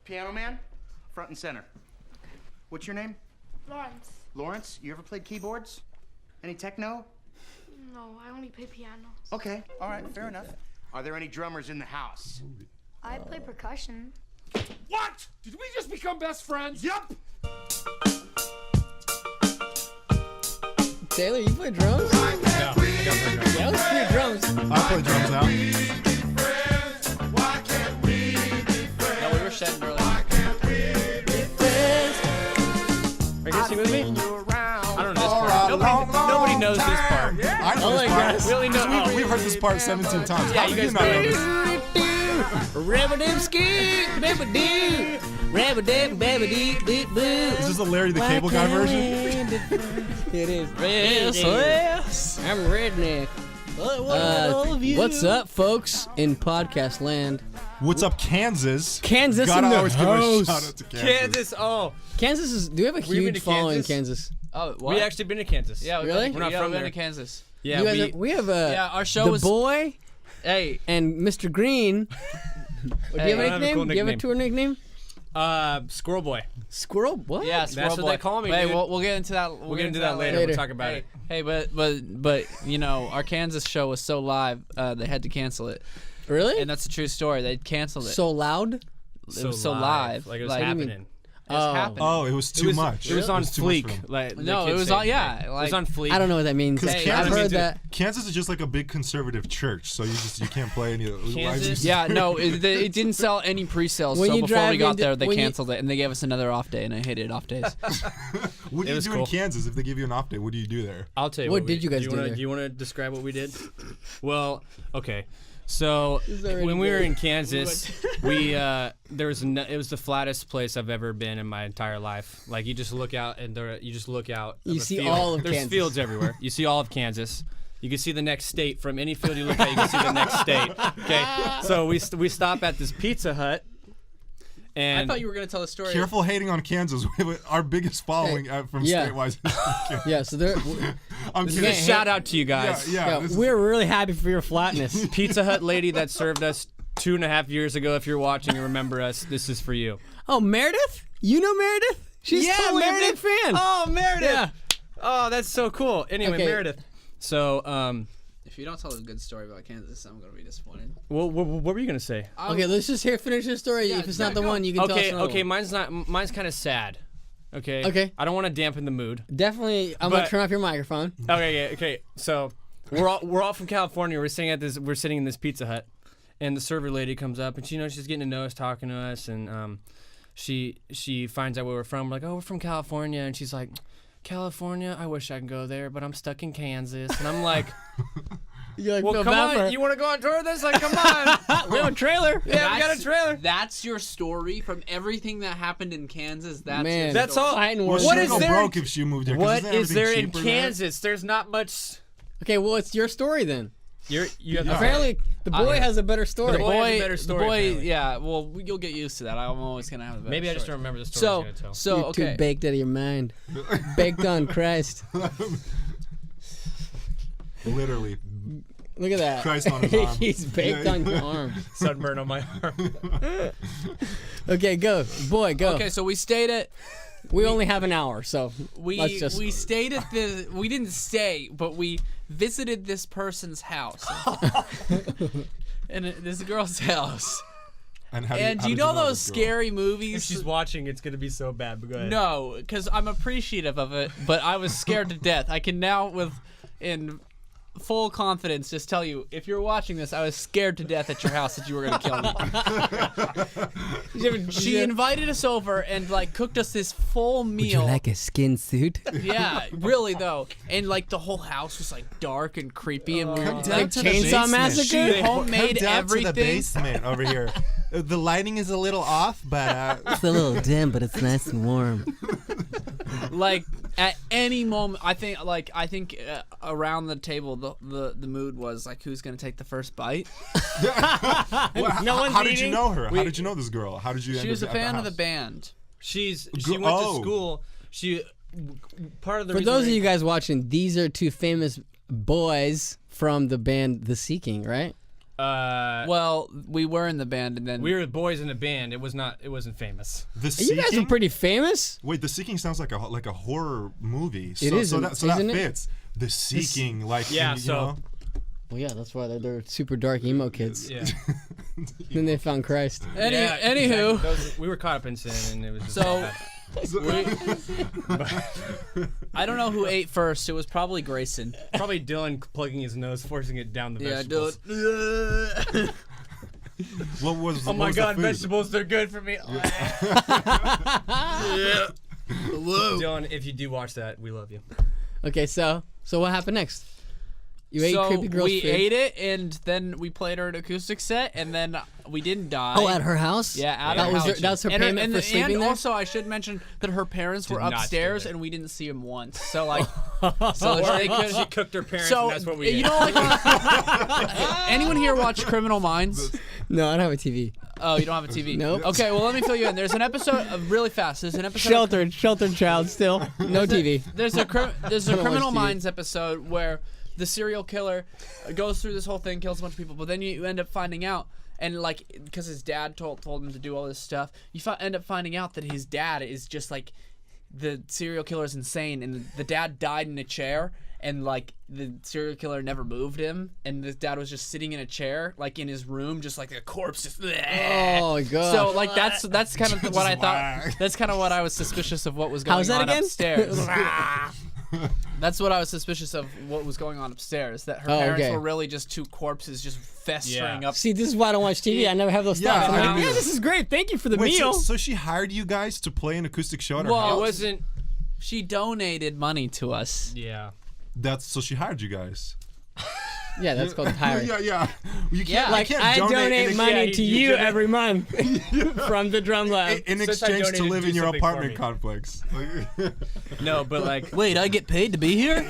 Piano man, front and center. What's your name? Lawrence. Lawrence? You ever played keyboards? Any techno? No, I only play piano. Okay, all right, fair enough. Are there any drummers in the house? I play percussion. What? Did we just become best friends? Yup! Taylor, you play drums? No, I don't play drums. Yeah, let's play drums. I play drums now. No, we were shedding earlier. Are you gonna sing with me? I don't know this part. Nobody knows this part. I know Oh my this part. gosh. We only know. We've heard this part 17 times. Yeah, How you do guys know know this? Is this the Larry the Cable Guy version? It is. Yes. I'm redneck. What's up, folks in podcast land? What's up, Kansas? Kansas Gotta in the always give a house. shout out to Kansas. Kansas. Oh, Kansas is. Do we have a We've been huge to following in Kansas? Kansas? Oh, what? we actually been to Kansas. Yeah, Really? We're not yeah, from we've been there. to Kansas. Yeah, You guys we have a. Yeah, our show the was. boy Hey, and Mr. Green. Do you have I a don't have a nickname? cool Do you have a nickname. tour nickname? Squirrel Boy. Squirrel? What? yeah, That's Squirrel what Boy. they call me, Hey, dude. we'll get into that. We'll get into that later. We'll talk about it. Hey, but you know, our Kansas show was so live, they had to cancel it, Really? and that's a true story. They canceled it. So loud? It was so live. Like it was Like, what do you mean? happening. It was happening. Oh, it was too much. It was on too much for fleek. them. Like the No, it kids was say. on. Yeah, It like was on fleek. I don't know what that means. Because Hey, I've Kansas, heard that. Kansas is just like a big conservative church, so you can't play any of those. Kansas? Yeah, no, it didn't sell any pre-sales. When So you before we drive got into- there, they when you- canceled it, and they gave us another off day, and I hated off days. What do It you was do cool. in Kansas if they give you an off day? What do you do there? I'll tell you What what did you guys do wanna, there? Do you want to describe what we did? Well, okay. So is already when we were good. in Kansas, we there was it was the flattest place I've ever been in my entire life. Like you just look out and you just look out. You of a see field. all of There's Kansas. fields everywhere. You see all of Kansas. You can see the next state from any field you look at. You can see the next state. Okay. So we stop at this Pizza Hut. I And thought you were gonna tell a story. Careful hating on Kansas. We have our biggest following from yeah. statewide. Yeah, so there. I'm this is kidding. a shout out to you Yeah, guys. yeah. this is- We're really happy for your flatness. Pizza Hut lady that served us 2.5 years ago. If you're watching and remember us, this is for you. Oh, Meredith? You know Meredith? She's totally a big fan. Oh, Meredith. Yeah. Oh, that's so cool. Anyway, Okay. Meredith. So, If you don't tell a good story about Kansas, I'm gonna be disappointed. what were you gonna say? Okay, let's just finish the story. Yeah, if it's yeah, not the go. one, you can tell us Okay, another okay, one. mine's kind of sad. Okay. Okay. I don't want to dampen the mood. Definitely, I'm gonna But- turn off your microphone. Okay, yeah, okay. So, we're all from California. We're sitting in this Pizza Hut, and the server lady comes up, and she's getting to know us, talking to us, and she finds out where we're from. We're like, oh, we're from California, and she's like, California? I wish I could go there, but I'm stuck in Kansas, and I'm like. You're like, Well, feel come bad for her. on. You want to go on tour with us? Like, come on. We have a trailer. Yeah, we got a trailer. That's your story from everything that happened in Kansas. That's Man. your That's story. all. Fighting Well, words. What she'd is go there- broke if she moved here. 'cause What isn't is there everything in cheaper there? Kansas? There's not much. Okay, well, it's your story then. You have Yeah. Apparently, the boy has a better story. The boy has a better story, The boy, apparently. yeah. Well, you'll get used to that. I'm always gonna have a better Maybe I just don't story. remember the story. So, I was gonna tell. so You're okay. too baked out of your mind. Baked on Christ. Literally. Look at that. Christ on his arm. He's baked Yeah. on your arm. Sunburn on my arm. Okay, go. Boy, go. Okay, so we stayed at We only have an hour, so we let's just. we stayed at the we didn't stay, but we visited this person's house. And this girl's house. And, how And how you did know this those girl? scary If movies? she's watching, it's gonna be so bad. But go ahead. No, because I'm appreciative of it, but I was scared to death. I can now, in full confidence, just tell you, if you're watching this, I was scared to death at your house that you were gonna kill me. She invited us over and like cooked us this full meal. a skin suit? Yeah, really though. And like the whole house was like dark and creepy, and we were Come like, down to the Chainsaw basement. Massacre? She homemade Come down everything. to the basement over here. The lighting is a little off, but It's a little dim, but it's nice and warm. Like at any moment, I think around the table, the mood was like, who's gonna take the first bite? No one's how did you eating? know her? How did you know this girl? How did you? She end was a up at fan of the house? band. She Go- went oh. to school. Part of the For reason those of we- you guys watching, these are two famous boys from the band The Seeking, right? Well, we were in the band, and then we were the boys in the band. It wasn't famous. The You guys are Seeking? pretty famous. Wait, The Seeking sounds like a horror movie. It is, So that isn't it? fits. The Seeking, like Yeah, you so- know? Well, yeah, that's why they're super dark emo kids. Yeah. Then they found Christ. Anywho, Exactly. We were caught up in sin, and it was just So- bad. I don't know who ate first. It was probably Grayson. Probably Dylan plugging his nose, forcing it down the Yeah, vegetables. dude. What was? Oh what my was the God, food? vegetables, they're good for me. Dylan, if you do watch that, we love you. Okay, so what happened next? You ate So creepy girl's we food. ate it, and then we played her an acoustic set, and then we didn't die. Oh, at her house? Yeah, at that her was house. that was her and payment for sleeping and there. also, I should mention that her parents were Did not upstairs, steal it. and we didn't see them once. So like, so they could. She cooked her parents, So and that's what we ate. you know, like, anyone here watch Criminal Minds? No, I don't have a TV. Oh, you don't have a TV? Nope. Okay, well let me fill you in. There's an episode really fast. There's an episode. Sheltered child still. No TV. There's a don't Criminal watch TV. Minds episode where the serial killer goes through this whole thing, kills a bunch of people, but then you end up finding out, and like, because his dad told him to do all this stuff, you end up finding out that his dad is just like, the serial killer is insane, and the dad died in a chair, and like the serial killer never moved him, and the dad was just sitting in a chair, like in his room, just like a corpse, just. Oh god. So like that's kind of what I thought. That's kind of what I was suspicious of what was going How's that on again? upstairs. That's what I was suspicious of what was going on upstairs. That her Oh, parents okay. were really just two corpses just festering Yeah. up. See, this is why I don't watch TV. I never have those Yeah, thoughts. I'm I like, do. yeah, this is great. Thank you for the Wait, meal. so she hired you guys to play an acoustic show at her Well, house? It wasn't. She donated money to us. Yeah. So she hired you guys. Yeah, that's called hiring. Yeah. You can't, Yeah. you Like can't I donate in, money to you you donate- every month from the drum lab. in Since I exchange to donated, live do in your something for apartment me. complex. No, but like. Wait, I get paid to be here?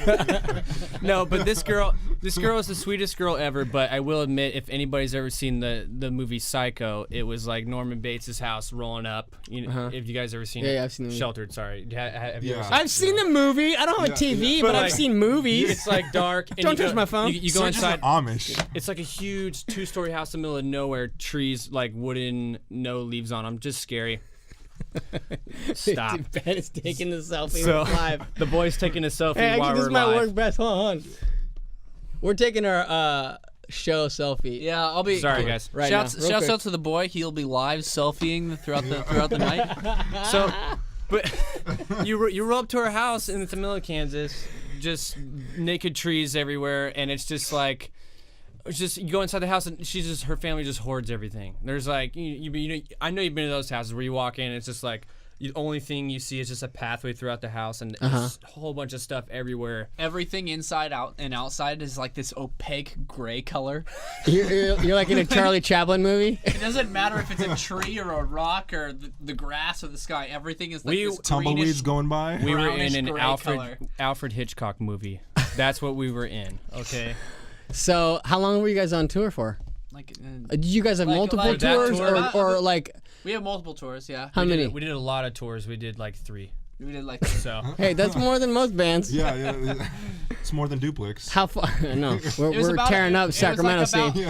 No, but this girl is the sweetest girl ever. But I will admit, if anybody's ever seen the movie Psycho, it was like Norman Bates' house rolling up. You know, If you guys ever seen it, Yeah, I've seen the movie. Sheltered. Sorry, have you ever Yeah. seen it? I've seen the movie. I don't have a TV, but I've like, seen movies. It's like dark. And Don't you touch go- my phone. You go So just inside. Amish. It's like a huge 2-story house in the middle of nowhere. Trees, like wooden, no leaves on them. Just scary. Stop. Ben is taking the selfie So live. the boy's taking a selfie Hey, while actually, this we're might live. work best. Hold on. We're taking our show selfie. Yeah, I'll be. Sorry, guys. Right Shouts, now, real shouts quick. out to the boy. He'll be live selfieing throughout the night. So, but you roll up to her house in the middle of Kansas, just naked trees everywhere, and it's just like, it's just you go inside the house and her family just hoards everything. There's like you know, I know you've been to those houses where you walk in, and it's just like the only thing you see is just a pathway throughout the house and just a whole bunch of stuff everywhere. Everything inside out and outside is like this opaque gray color. You're like in a Charlie Chaplin movie. It doesn't matter if it's a tree or a rock or the grass or the sky. Everything is like this Tumbleweeds greenish. going by. We were brownish in an gray color. Alfred Hitchcock movie. That's what we were in. Okay. So, how long were you guys on tour for? Like, Did you guys have Like- multiple like that tours, tour? or like we have multiple tours. Yeah, how many? We did a lot of tours. We did like 3. we did like. So Hey, that's more than most bands. Yeah. It's more than Duplex. How far? No, It was we're about- tearing it up was Sacramento like about- scene.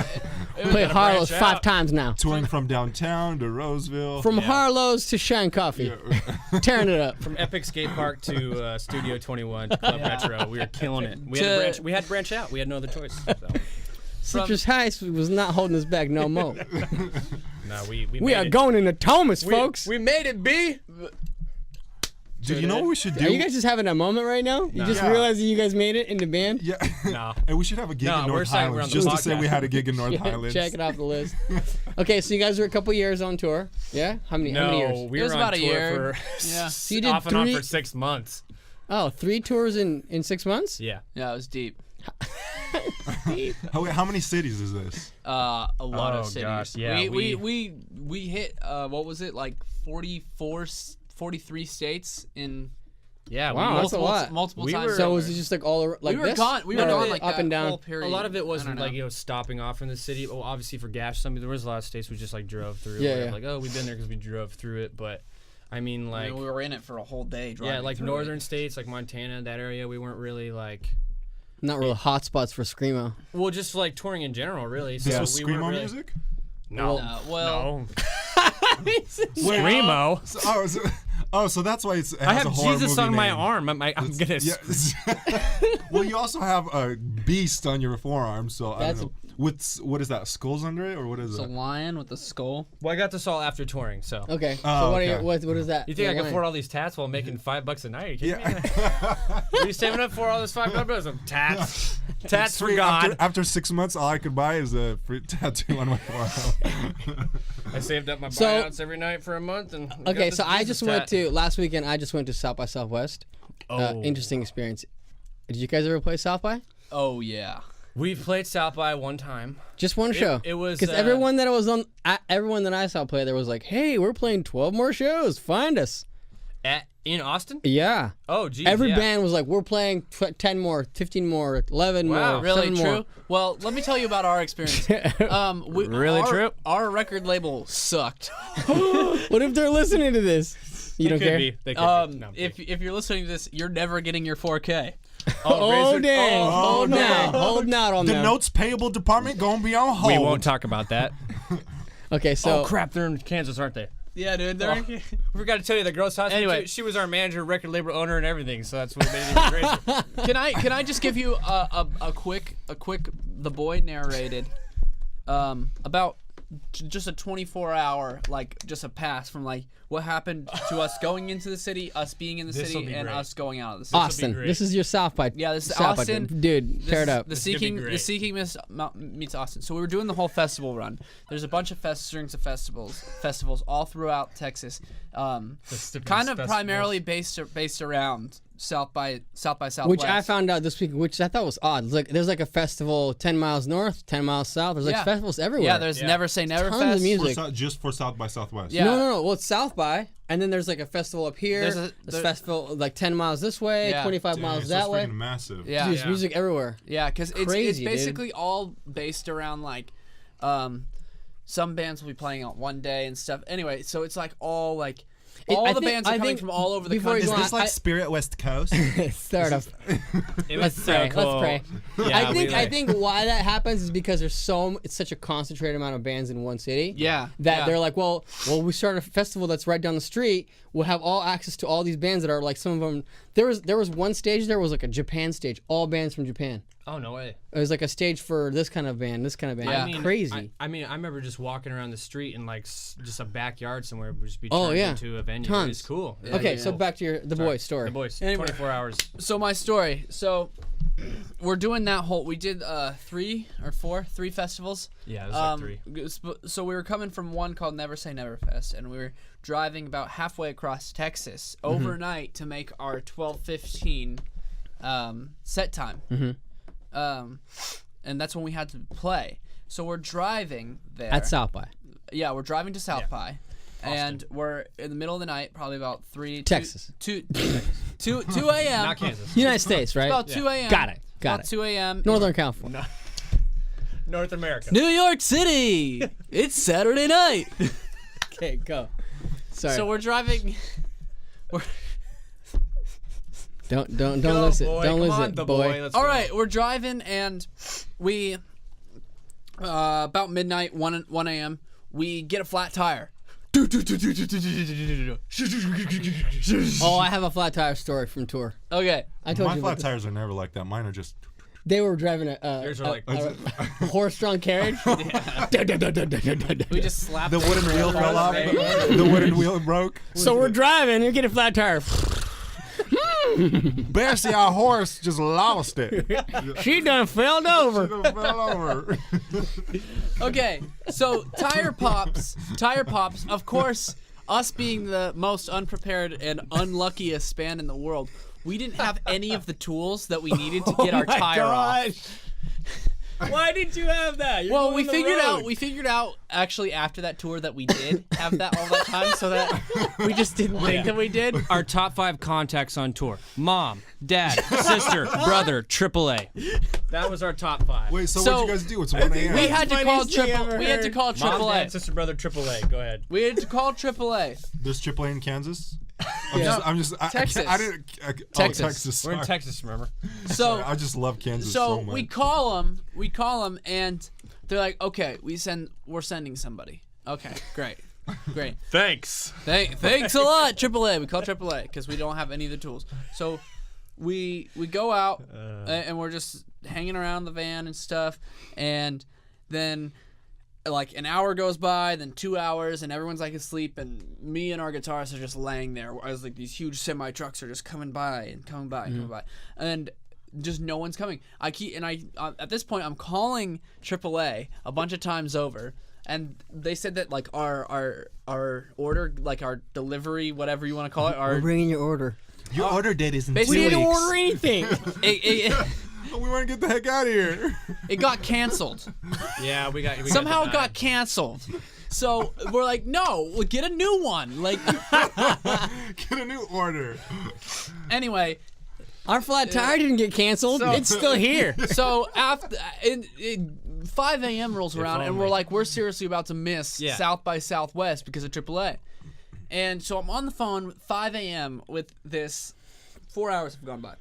it was Played Harlow's branch 5 out. times now. Touring from downtown to Roseville. From Harlow's to Shine Coffee, tearing it up. from Epic Skate Park to Studio 21 to Club Metro, we were killing it. We had to branch out. We had no other choice. So. Citrus Heights was not holding us back no more. No, we We made are it. going into Thomas, folks. We made it, B. Dude, you know what we should do? Are you guys just having a moment right now? You just Yeah. realized that you guys made it into band? Yeah. No. And we should have a gig No, in we're North saying we're Highlands on the just to say podcast. we had a gig in North Highlands. Check it off the list. Okay, so you guys were a couple years on tour. Yeah? How many No, years? we It was were about on a tour year. for Yeah. So you did off and on 3 for 6 months. Oh, 3 tours in 6 months? Yeah. Yeah, it was deep. How many cities is this? A lot of Oh, cities. gosh, yeah, we hit what was it, like 43 states in Yeah. Wow, that's a lot. multiple We times. were- So was it just like all over, like we were this? gone. We were Or gone like up that and down. whole period. A lot of it I wasn't don't like know. stopping off in the city. Well, obviously for Gash, there was a lot of states we just like drove through. Yeah, where, yeah. Like, oh, we've been there because we drove through it. But I mean, I like, mean, we were in it for a whole day. yeah, driving like through northern it. states, like Montana, that area, we weren't really like. Not real hot spots for screamo. Well, just like touring in general, really. This So was we weren't screamo really- music? No. well- no. Screamo. So that's why it I has have a horror Jesus movie on my name. arm. I'm gonna. Yeah. Well, you also have a beast on your forearm, so I don't know. With what is that? Skulls under it, or what is It's a it? lion with a skull. Well, I got this all after touring, so. Okay. Oh, So what okay. are you, what is that? You think I can line? afford all these tats while making $5 a night? Are you kidding me? Yeah. What are you saving up for all this $5? Tats. Tats for Sweet, God. After 6 months, all I could buy is a free tattoo on my forearm. I saved up my So- buyouts every night for a month, and got Okay, this so I Jesus just went tat. to last weekend. I just went to South by Southwest. Oh. Interesting experience. Did you guys ever play South by? Oh yeah. We've played South by one time. Just one show. It was because everyone that I saw play there was like, "Hey, we're playing 12 more shows. Find us." in Austin. Yeah. Oh, geez. Every yeah. band was like, "We're playing 10 more, 15 more, 11 Wow. more, Really 7 true? more." Well, let me tell you about our experience. Really true? Our record label sucked. What if they're listening to this? You They don't could care. be. They could be. No, I'm If kidding. you're listening to this, you're never getting your 4K. Oh, Razor- dang. oh, Hold no. out. Holding out on The them. notes payable department gonna be on hold. We won't talk about that. Okay, so Oh crap! They're in Kansas, aren't they? Yeah, dude. They're We forgot to tell you the girl's house. Anyway. she was our manager, record label owner, and everything. So that's what made it even crazy. Can I just give you a quick The Boy narrated about just a 24-hour just a pass from like what happened to us going into the city, us being in the This'll city, be and great. us going out of the city. Austin, great. this is your South by. Yeah, this is South by- Austin. Dude, This tear it is up. The is gonna be Seeking great. meets Austin. So we were doing the whole festival run. There's a bunch of strings of festivals all throughout Texas. Kind of primarily based around South by Southwest. Which I found out this week, which I thought was odd. There's like a festival 10 miles north, 10 miles south. There's like Yeah. festivals everywhere. Yeah, there's Never Say Never Tons Fest. of music. Just for South by Southwest. Yeah. No. Well, it's South by, and then there's like a festival up here. There's There's a- a festival like 10 miles this way, Yeah. 25 Dang, miles so that it's way. freaking massive. Yeah. There's music everywhere. Yeah, because it's Crazy, dude. basically all based around some bands will be playing on one day and stuff. Anyway, so it's like all like all I the think- bands are I coming think from all over the before you country. go Is this like Spirit West Coast? Sort of. It Let's was pray. so cool. Let's pray. Yeah, I think why that happens is because it's such a concentrated amount of bands in one city. Yeah, That yeah. they're like, well, we start a festival that's right down the street. We'll have all access to all these bands that are like some of them. There was one stage. There was like a Japan stage, all bands from Japan. Oh no way. It was like a stage for this kind of band, this kind of band. Yeah. I mean, Crazy. I remember just walking around the street in like just a backyard somewhere would just be Oh, turned yeah. into a venue. Tons. It's cool. It Okay, was so cool. back to the boys story. The boys. Anyway. 24 hours. So my story. So we're doing that whole. We did three festivals. Yeah, it was like 3. So we were coming from one called Never Say Never Fest, and we were driving about halfway across Texas overnight to make our 12:15 set time. And that's when we had to play. So we're driving there. At South by. Yeah, we're driving to South Yeah. by, and we're in the middle of the night, probably about 2 Texas. 2 a.m. Not Kansas. United States, right? About 2 a.m. Got it. Got About it. 2 a.m. Northern California. North America. New York City. It's Saturday night. Okay, go. Sorry. So we're driving. don't Go, listen. boy. Don't Come listen, on, the boy. Let's All go. right, we're driving, and we about midnight, 1 a.m. We get a flat tire. Oh, I have a flat tire story from tour. Okay. I told My you flat about this. tires are never like that. Mine are just. They were driving a Yours are like- horse-drawn carriage. We just slapped The wooden wheel fell off. The wooden wheel broke. So we're driving and we get a flat tire. Bessie, our horse just lost it. She done fell over. Fell over. Okay, so tire pops. Of course, us being the most unprepared and unluckiest band in the world, we didn't have any of the tools that we needed to get our tire off. Why did you have that? You're Well, going we the figured road. out actually after that tour that we did have that all that time, so that we just didn't think that we did. Our top 5 contacts on tour: mom, dad, sister, brother, AAA. That was our top 5. Wait, so So, what'd you guys do? It's 1 a.m. We had to call funniest thing triple. ever We had to heard. call Mom, dad, AAA. sister, brother, AAA. Go ahead. We had to call AAA. There's AAA in Kansas. Texas. I didn't. Texas. Texas. We're in sorry. Texas, remember? So Sorry, I just love Kansas so much. we call them, and they're like, okay, we're sending somebody. Okay, great. Thanks. Thanks a lot, AAA. We call AAA because we don't have any of the tools. So we go out and we're just hanging around the van and stuff, and then like an hour goes by, then 2 hours, and everyone's like asleep, and me and our guitarist are just laying there as like these huge semi trucks are just coming by, and just no one's coming. At this point I'm calling AAA a bunch of times over. And they said that like our order, like our delivery, whatever you want to call it, We're bringing your order. Your order date is in 2 basically- weeks. We didn't order anything. We want to get the heck out of here. it got canceled. Yeah, we got Somehow it got canceled. So we're like, no, we'll get a new one. Like, Get a new order. anyway, Our flat tire didn't get canceled. It's still here. so after 5 a.m. rolls around, and we're like, we're seriously about to miss South by Southwest because of AAA. And so I'm on the phone 5 a.m. with this. 4 hours have gone by.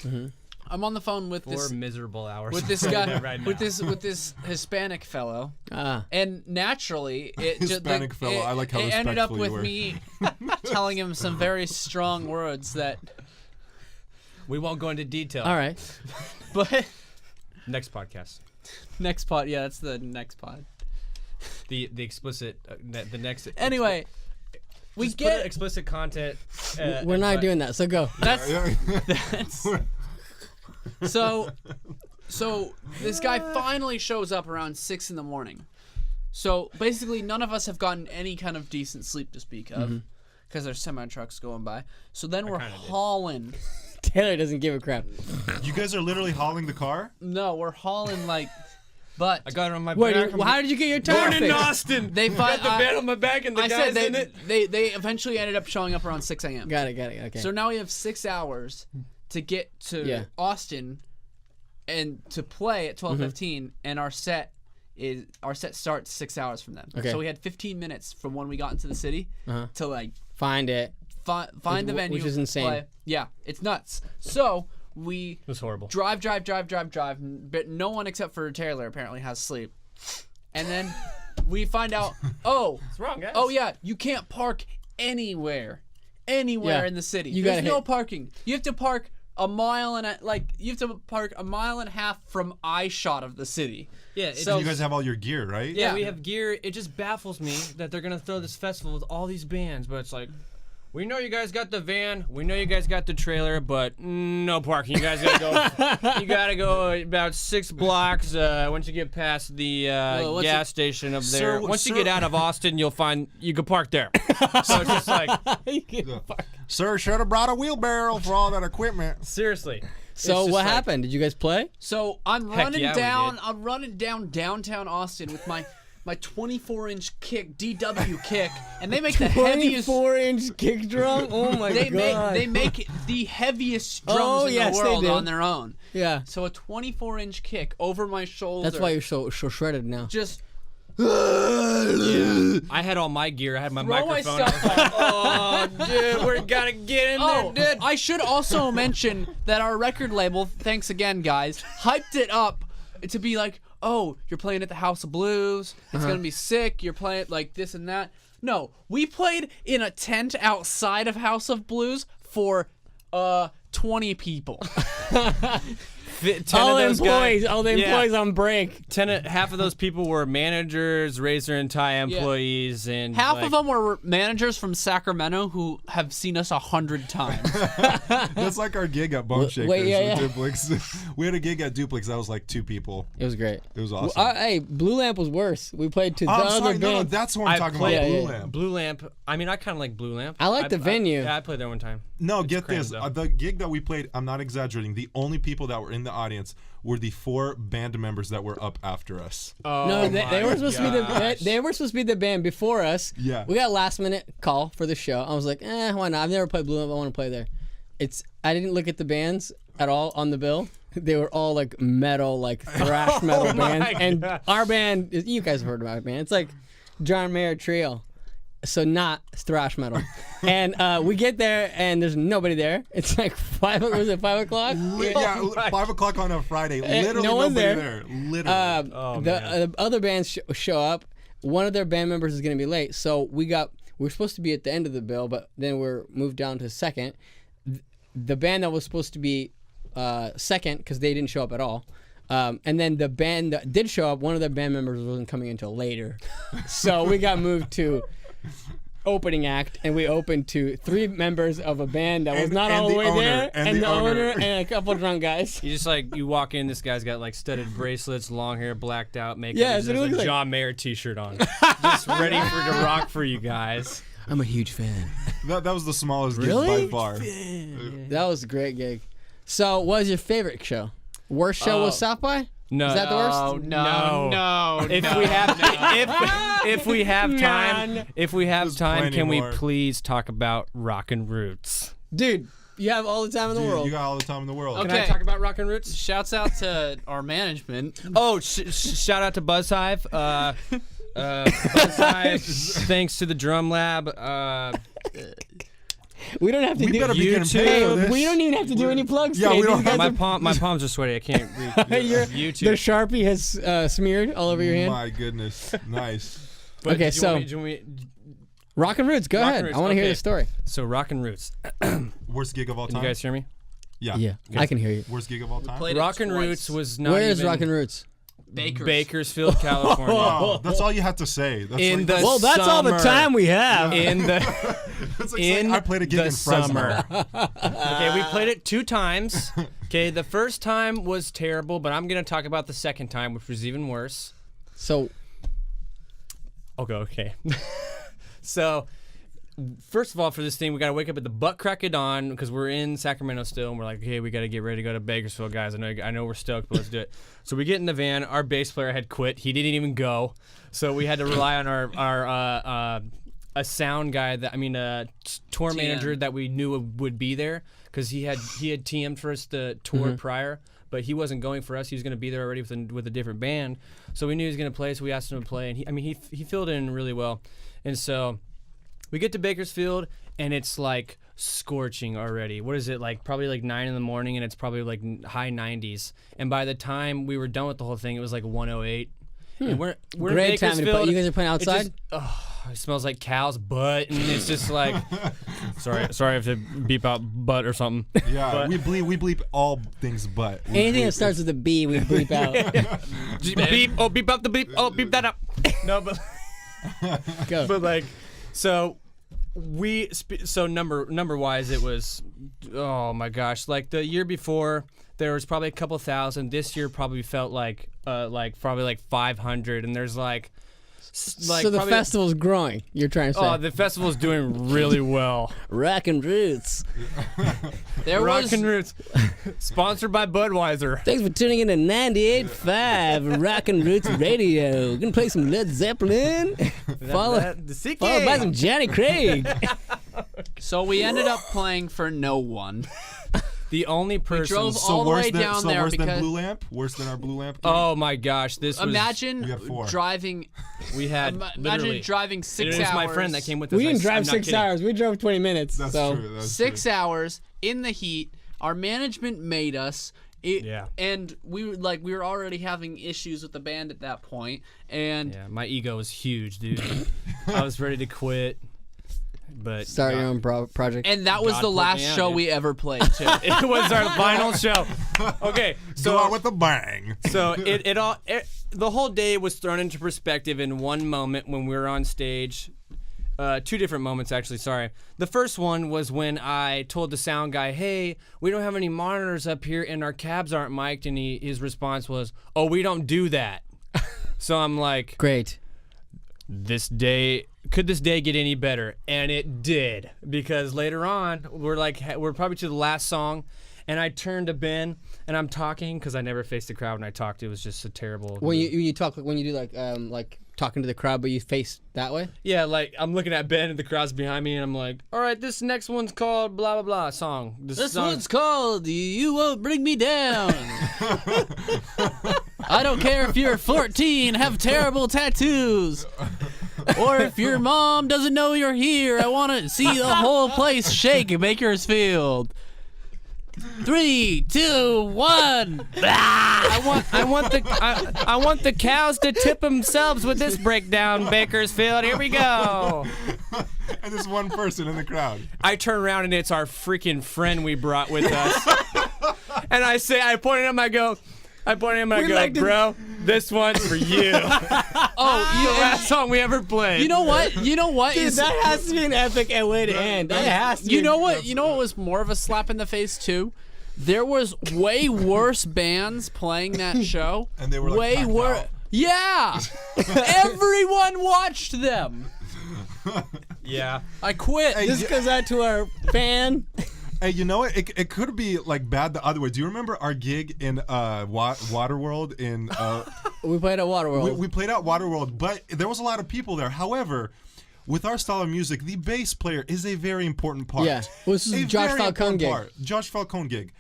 Mm-hmm. I'm on the phone with 4 this miserable hours. with this guy right now. with this Hispanic fellow. Ah. And naturally, it Hispanic fellow. I like how it ended up respectful with you me telling him some very strong words that. We won't go into detail. All right. But Next podcast. next pod, yeah, that's the next pod. The explicit the next. Anyway, we Just get put explicit content. We're not doing that, so go. that's Yeah. so this guy finally shows up around 6 a.m. So basically, none of us have gotten any kind of decent sleep to speak of because there's semi trucks going by. So then we're kinda did. hauling. Taylor doesn't give a crap. You guys are literally hauling the car? No, we're hauling like. But I got it on my Wait, back. how did you get your tire Born in fixed? Austin. they Got find the bed on my back and the I guys said in it. they eventually ended up showing up around 6 a.m. Got it. Okay. So now we have 6 hours to get to Austin and to play at 12:15, and our set starts 6 hours from then. Okay. So we had 15 minutes from when we got into the city to like Find it. find the venue, which is insane. play. Yeah, it's nuts. So we It was horrible. drive, but no one except for Taylor apparently has sleep. And then we find out, What's wrong, guys? oh yeah, you can't park anywhere Yeah. in the city. You There's gotta no hit- parking. You have to park a mile and a mile and a half from eye shot of the city. Yeah, it's, So- You guys have all your gear, right? Yeah. we have gear. It just baffles me that they're gonna throw this festival with all these bands, but it's like, we know you guys got the van, we know you guys got the trailer, but no parking. You guys gotta go. You gotta go about 6 blocks. Once you get past the once gas station up there, Sir- once you sir- get out of Austin, you'll find you can park there. So it's just like, Sir, should have brought a wheelbarrow for all that equipment. seriously. So It's what just like- happened? Did you guys play? So I'm Heck running yeah, we down. did. I'm running down downtown Austin with my 24-inch kick, DW kick, and they make the heaviest. 24-inch kick drum. Oh my They god. make the heaviest drums Oh, in yes, the they world do. on their own. Yeah. So a 24-inch kick over my shoulder. That's why you're so shredded now. just I had all my gear. I had my throw my microphone. stuff out. Oh, dude, we're gonna get in Oh, there, dude. I should also mention that our record label, thanks again, guys, hyped it up to be like, oh, you're playing at the House of Blues. It's gonna be sick. You're playing like this and that. No, we played in a tent outside of House of Blues for 20 people. 10 all of the those employees, guys, all the yeah. employees on break. Half of those people were managers, razor and tie employees, and Half like, of them were managers from Sacramento who have seen us 100 times. That's like our gig at Bone Shakers wait, yeah, with yeah. Duplex. We had a gig at Duplex that was like 2 people. It was great. It was awesome. Hey, Blue Lamp was worse. We played to the Oh, I'm other sorry, no, band. that's what I'm I talking played- about. Yeah, Blue yeah. Lamp. Blue Lamp. I mean, I kind of like Blue Lamp. I like the venue. Yeah, I played there one time. No, get crammed, this. though. The gig that we played, I'm not exaggerating. The only people that were in the audience were the 4 band members that were up after us. Oh, No, they were supposed to be gosh. they were supposed to be the band before us. Yeah. We got a last minute call for the show. I was like, why not? I've never played Blue Lamp. I want to play there. I didn't look at the bands at all on the bill. They were all like metal, like thrash metal my bands. And gosh. our band, you guys have heard about it, man. It's like John Mayer Trio. so not thrash metal. And we get there and there's nobody there. It's like 5 o'clock? Yeah, 5 o'clock on a Friday. Literally no one's nobody there. Literally. The other bands show up. One of their band members is going to be late. So we're supposed to be at the end of the bill, but then we're moved down to second. The band that was supposed to be second, because they didn't show up at all. And then the band that did show up, one of their band members wasn't coming until later. So we got moved to opening act, and we opened to 3 members of a band that was not all the way there, and the owner and a couple drunk guys. You just you walk in, this guy's got like studded bracelets, long hair, blacked out, makeup. Yeah, He so it has looks a like- John Mayer t-shirt on. Just ready to rock for you guys. I'm a huge fan. That was the smallest gig Really? by far. That was a great gig. So, what was your favorite show? Worst show was South by? No. Is that the worst? No. If we have time, There's plenty can we more. please talk about Rockin' Roots? Dude, you have all the time in the Dude, world. you got all the time in the world. Can Okay. I talk about Rockin' Roots? Shouts out to our management. Oh, shout out to BuzzHive. BuzzHive, thanks to the Drum Lab. We don't have to We do better be getting YouTube. paid for this. We don't even have to do any plugs Yeah, today. we don't These guys My palms are sweaty. I can't read. Your- YouTube. The Sharpie has smeared all over your hand. My goodness. Nice. But Okay, did you so- want me- Rockin' Roots, go Rockin' ahead. Roots, I want to hear okay. the story. so Rockin' Roots. Worst gig of all Can time? you guys hear me? Yeah. Yeah, I can hear you. Worst gig of all time? Played it Rockin' twice. Roots was not Where is even Rockin' Roots? Bakersfield, California. Oh, that's all you had to say. That's In like, the Well, that's all the summer. time we have. In the that's like in saying I played a gig the in Fresno. summer. Okay, we played it 2 times. Okay, the first time was terrible, but I'm gonna talk about the second time, which was even worse. So, Okay. So, first of all, for this thing, we gotta wake up at the butt crack of dawn because we're in Sacramento still, and we're like, okay, we gotta get ready to go to Bakersfield, guys. I know we're stoked, but let's do it. So we get in the van. Our bass player had quit. He didn't even go. So we had to rely on our a sound guy a tour manager that we knew would be there because he had TM'd for us the tour prior, but he wasn't going for us. He was going to be there already with a different band, so we knew he was going to play. So we asked him to play, and he filled in really well. And so we get to Bakersfield, and it's like scorching already. What is it, like probably like 9 in the morning, and it's probably like high 90s. And by the time we were done with the whole thing, it was like 108. And we're in great time to play. Bakersfield. You guys are playing It outside? It smells like cow's butt, and it's just like, sorry, I have to beep out butt or something. Yeah, But- we bleep all things but. We Anything bleep- that starts with a B, we bleep out. Beep, oh, beep out the beep, oh, beep that up. No, but Go. but like, so number wise, it was, oh my gosh, like the year before there was probably a couple thousand. This year probably felt like probably like 500, and there's like so the probably- festival's growing, you're trying to say. Oh, the festival's doing really well. Rockin' Roots. There was Rockin' Roots, sponsored by Budweiser. Thanks for tuning in to 98.5 Rockin' Roots Radio. Gonna play some Led Zeppelin. Followed by some Johnny Craig. so we ended up playing for no one. The only person. drove So all the worse way than down there worse than because- Blue Lamp? Worse than our Blue Lamp gig? Oh my gosh, this was. Imagine We got 4. driving. we had Imagine literally. driving 6 It hours. was my friend that came with us. We didn't I'm drive not 6 kidding. hours. We drove 20 minutes. That's so. true. That's 6 true. hours in the heat. Our management made us. Yeah. And we were already having issues with the band at that point, and Yeah, my ego was huge, dude. I was ready to quit, but Start your own project. and that was God the put last me on, show dude. we ever played too. it was our final show. Okay, Go out so with a bang. so the whole day was thrown into perspective in one moment when we were on stage. 2 different moments, actually. Sorry. The first one was when I told the sound guy, "Hey, we don't have any monitors up here, and our cabs aren't mic'd." And his response was, "Oh, we don't do that." So I'm like, Great. could this day get any better? And it did, because later on we're probably to the last song, and I turned to Ben and I'm talking because I never faced the crowd when I talked. It was just a terrible. When you talk, when you do like talking to the crowd, but you face that way. Yeah, like I'm looking at Ben and the crowd's behind me, and I'm like, all right, this next one's called blah blah blah song. This song- one's called "You Won't Bring Me Down." I don't care if you're 14, have terrible tattoos. Or if your mom doesn't know you're here, I want to see the whole place shake in Bakersfield. 3, 2, 1. I want the cows to tip themselves with this breakdown, Bakersfield. Here we go. And there's one person in the crowd. I turn around and it's our freaking friend we brought with us. And I point at him, I go, bro, this one's for you. Oh, The last song we ever played. you know what? Dude, that has to be an epic way to end. That has to. You know what was more of a slap in the face too? There was way worse bands playing that show. And they were like way packed worse. out. Yeah. Everyone watched them. Yeah. I quit. Hey, This goes out to our fan. Hey, you know what? It could be like bad the other way. Do you remember our gig in Waterworld in We played at Waterworld. we played out Waterworld, but there was a lot of people there. However, with our style of music, the bass player is a very important part. Yeah. Well, this is A Josh very Falcone important gig. part. Josh Falcone gig.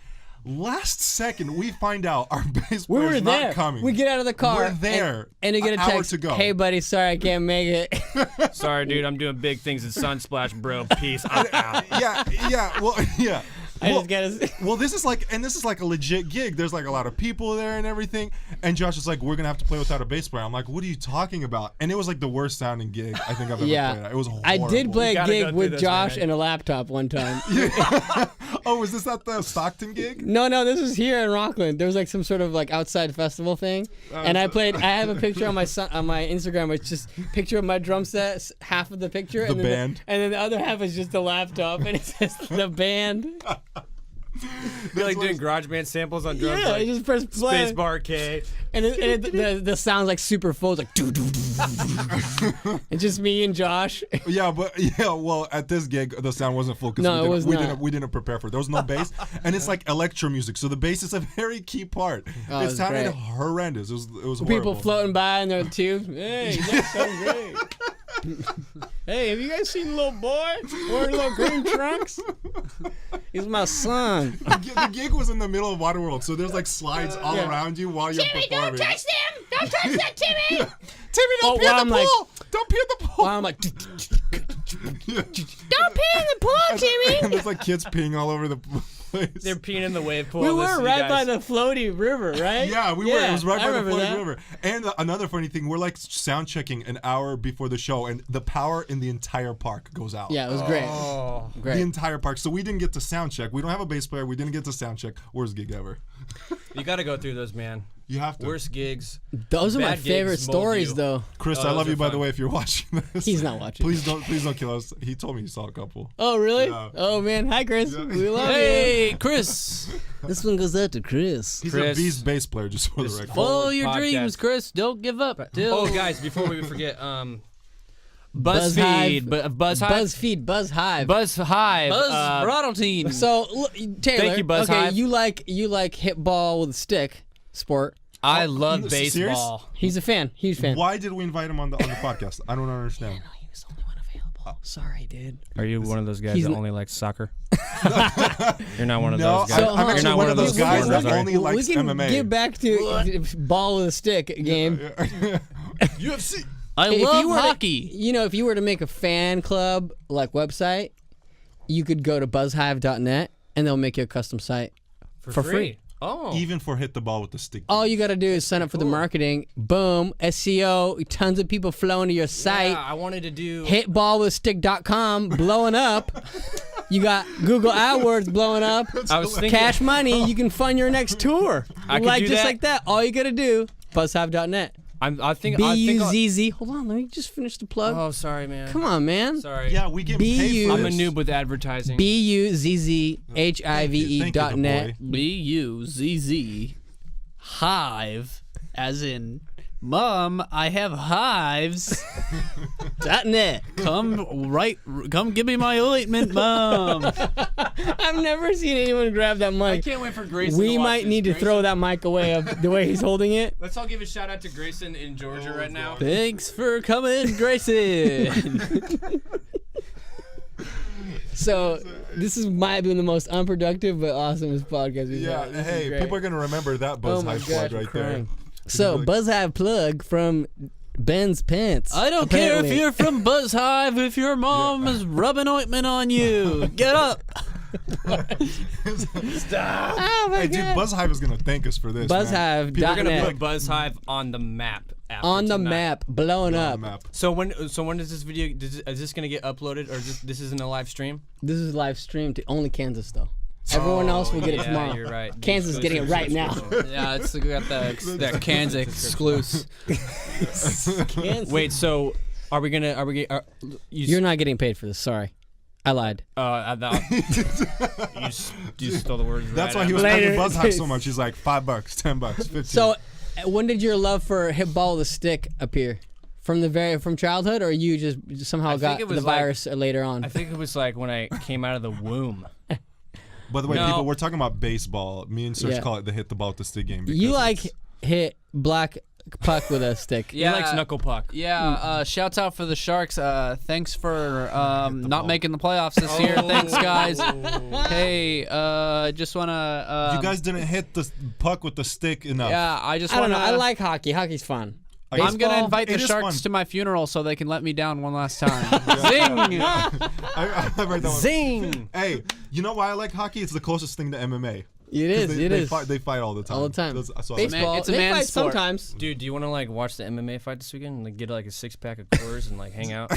Last second, we find out our bass We player's were there. not coming. We get out of the car. We're there. And you get a An hour text. to go. Hey, buddy, sorry I can't make it. Sorry, dude. I'm doing big things in Sunsplash, bro. Peace. I'm out. Yeah. Well, yeah. I Well, just gotta. well, this is like a legit gig. There's like a lot of people there and everything. And Josh is like, we're gonna have to play without a bass player. I'm like, what are you talking about? And it was like the worst sounding gig I think I've ever Yeah. played. It was horrible. I did play a gotta go gig through with this, Josh man. and a laptop one time. Oh, was this at the Stockton gig? No, this was here in Rockland. There was like some sort of like outside festival thing, and I have a picture on my Instagram. It's just picture of my drum set, half of the picture, The and band. and then the other half is just a laptop, and it says the band. You're like doing GarageBand samples on drums. Yeah, like I just press play, Spacebar K. and the sound's like super full. It's like doo doo doo. It's just me and Josh. Well, at this gig the sound wasn't full because No, it was not. we didn't prepare for it. There was no bass, and it's like electro music, so the bass is a very key part. Oh, it It was sounded great. horrendous. It was horrible. People floating by in their tubes. Hey, that sounds great. Hey, have you guys seen little boy wearing little green trunks? He's my son. The gig was in the middle of Waterworld, so there's like slides all Yeah. around you while you're performing. Don't touch them! Don't touch that, Timmy! Timmy, don't pee in I'm the like- pool! Don't pee in the pool! I'm like, Don't pee in the pool, Timmy! And there's like kids peeing all over the place. They're peeing in the wave pool. we Listen, were you right by guys. the floaty river, right? Yeah, we were. It was right I by the remember floating that. river. And another funny thing, we're like sound checking an hour before the show, and the power in the entire park goes out. Yeah, it was great. Oh. The Great. entire park. So we didn't get to sound check. We don't have a bass player. We didn't get to sound check. Worst gig ever. You got to go through those, man. You have to. Worst gigs. Those are my Bad gigs favorite mold stories, you. though. Chris, Oh, I those love are you, by the fun. way, if you're watching this. He's not watching. Please don't kill us. He told me he saw a couple. Oh, really? Yeah. Oh, man. Hi, Chris. We love Hey, Chris. you. This one goes out to Chris. He's Chris. a beast bass player, just for the record. Follow your Podcast. dreams, Chris. Don't give up. Till Oh, guys, before we forget, BuzzHive. BuzzFeed, BuzzHive, BuzzFeed, BuzzHive. BuzzHive. Buzz Brodeltine. So, Taylor. Thank you, BuzzHive. Okay, you like hit ball with a stick sport. I love you serious? baseball. He's a fan. Huge fan. Why did we invite him on the podcast? I don't understand. He was the only one available. Sorry, dude. Are you one of those guys He's that n- only likes soccer? You're not one of No, those guys. So, I'm You're actually not one of those guys foreigners, that are you? only likes we can MMA. get back to ball with a stick game. UFC. I If you love were to- hockey. if you were to make a fan club like website, you could go to buzzhive.net and they'll make you a custom site for free. Oh. Even for hit the ball with the stick. All you got to do is sign up for the marketing. Boom, SEO, tons of people flowing to your site. Yeah, I wanted to do. Hitballwithstick.com blowing up. You got Google AdWords blowing up. I was thinking. Cash money, you can fund your next tour. I could do just that. like that. All you got to do, buzzhive.net. I think. B-U-Z-Z. Hold on, let me just finish the plug. Oh, sorry, man. Come on, man. Sorry. Yeah, we get paid for I'm a this. noob with advertising. B-U-Z-Z-H-I-V-E Thank you, dot good net. boy. B-U-Z-Z. Hive. As in, Mom, I have hives. .net. Come give me my ointment, Mom. I've never seen anyone grab that I mic. can't wait for Grayson. We to watch might this. need to Grayson- throw that mic away of the way he's holding it. Let's all give a shout out to Grayson in Georgia right now. Thanks for coming, Grayson. So this might have been the most unproductive but awesomest podcast we've Yeah, had. This is hey, great. people are gonna remember that Oh Buzz my High gosh, plug I'm right there. crying. So really- BuzzHive plug from Ben's pants. I don't care if apparently. you're from Buzz Hive, if your mom is rubbing ointment on you. Get up. Oh my Hey, dude, God. Buzz Hive is gonna thank us for this. man. BuzzHive. People We're gonna .net. put Buzz Hive on the map. After On the tonight. map, blowing on up. the map. So when does this video? Is this gonna get uploaded, or this isn't a live stream? This is live stream to only Kansas though. Everyone else will get it Yeah, tomorrow. you're right. Kansas is getting it right now. Yeah, it's got that Kansas exclusive. Kansas. Wait, so are we gonna? You're not getting paid for this. Sorry, I lied. You stole the words. That's right why he out. was Later. liking Buzz Hive so much. He's like $5, $10, 15. So, when did your love for hit ball with a stick appear? From childhood, or you just somehow I think got it the was like- virus later on? I think it was like when I came out of the womb. By the way, No. people, we're talking about baseball. Me and Serge Yeah. call it the hit the ball with the stick game. because You like it's- hit black puck with a stick. He likes knuckle puck. Yeah, shouts out for the Sharks. Thanks for not ball. making the playoffs this year. Thanks, guys. Hey, just want to... you guys didn't hit the puck with the stick enough. Yeah, I just I don't want know. to... I like hockey. Hockey's fun. I guess- I'm going to Baseball, invite the it is Sharks fun. to my funeral so they can let me down one last time. Zing! I read that one. Zing! Hey, you know why I like hockey? It's the closest thing to MMA. It is. 'Cause it they is. Fight, they fight all the time. All the time. That's why I like it. Baseball. It's a they man's fight sport. sometimes. Dude, do you want to like watch the MMA fight this weekend? And, like get like a 6-pack of Coors and like hang out?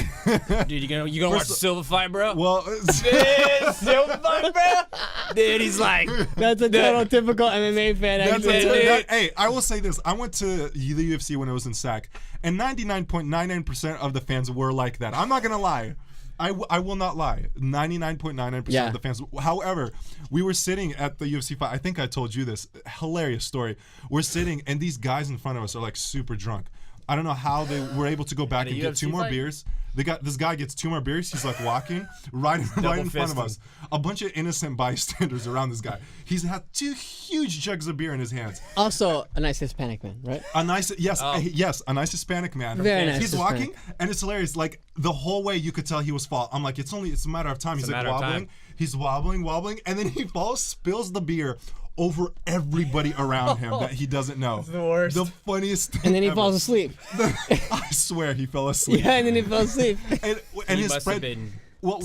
Dude, you gonna watch the Silva fight, bro? Well, Silva fight, bro? Dude, he's like, That's a total typical MMA fan. That's Actually. hey, I will say this. I went to the UFC when it was in SAC, and 99.99% of the fans were like that. I'm not going to lie. I will not lie. 99.99% Yeah. of the fans. However, we were sitting at the UFC fight. I think I told you this. Hilarious story. We're sitting, and these guys in front of us are like super drunk. I don't know how they were able to go back At a and get UFC 2 more fight? beers. This guy gets 2 more beers. He's like walking right in front of fisting. us. A bunch of innocent bystanders around this guy. He's had 2 huge jugs of beer in his hands. Also, a nice Hispanic man, right? A nice, yes, a nice Hispanic man. Very nice He's Hispanic. walking, and it's hilarious. Like the whole way, you could tell he was fall. I'm like, it's a matter of time. He's a like matter of wobbling. time. He's wobbling, and then he falls, spills the beer over everybody around him that he doesn't know. the worst. The funniest thing. And then he ever. falls asleep. I swear he fell asleep. Yeah, and then he fell asleep. And he his must friend. have been.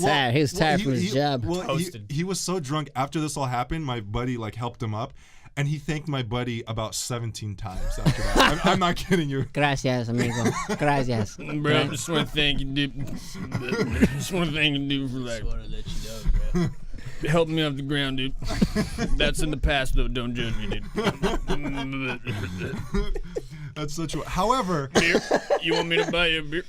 Tired. He was tired from his job. Well, Toasted. he was so drunk after this all happened. My buddy like helped him up, and he thanked my buddy about 17 times after that. I'm not kidding you. Gracias, amigo. Gracias. Bro, just want to thank you, dude. Just want to thank you, dude, for like. Helping me off the ground, dude. That's in the past, though. Don't judge me, dude. That's so true. However, Beer? You want me to buy you a beer?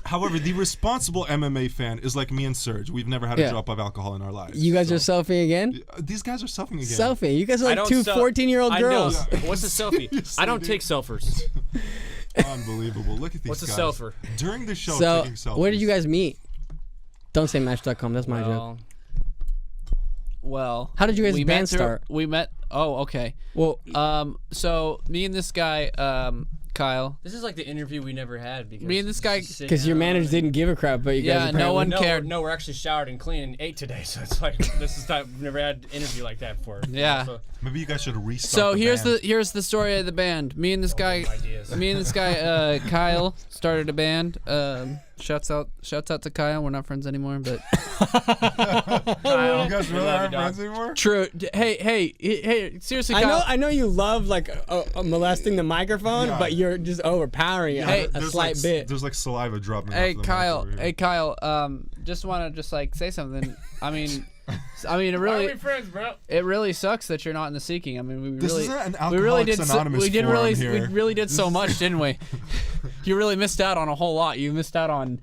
the responsible MMA fan is like me and Serge. We've never had a drop of alcohol in our lives. You guys So- are selfing again? These guys are selfing again. Selfie. You guys are I like don't 2 sell- 14-year-old I know. girls. What's a selfie? Yes, I don't they do. take selfers. Unbelievable. Look at these What's a guys. selfer? During the show, So, taking selfies. where did you guys meet? Don't say Match.com. That's my joke. Well, Well, How did you guys' we band met through- start? We met. Oh, okay. Well, So me and this guy, Kyle. this is like the interview we never had because Me and this guy- because your manager didn't give a crap, but you Yeah, guys no apparently- one No, cared. no, we're actually showered and clean and ate today, so it's like this is time we've never had an interview like that before. Yeah. So, Maybe you guys should restart. So the here's band. the story of the band. Me and this guy, ideas. Kyle started a band. Shouts out to Kyle. We're not friends anymore, but Kyle, You guys we really love aren't you, dog. friends anymore? true. Hey, seriously, Kyle. I know you love like molesting the microphone, Yeah. but you're just overpowering it Hey, a There's slight like, bit. There's like saliva dropping. Hey off the mic Kyle, over here. hey Kyle, just want to like say something. I mean, it really, friends, bro? it really sucks that you're not in the seeking. I mean, we This really, isn't an we really did, Alcoholics Anonymous we did forum really, here. we really did so much, didn't we? You really missed out on a whole lot. You missed out on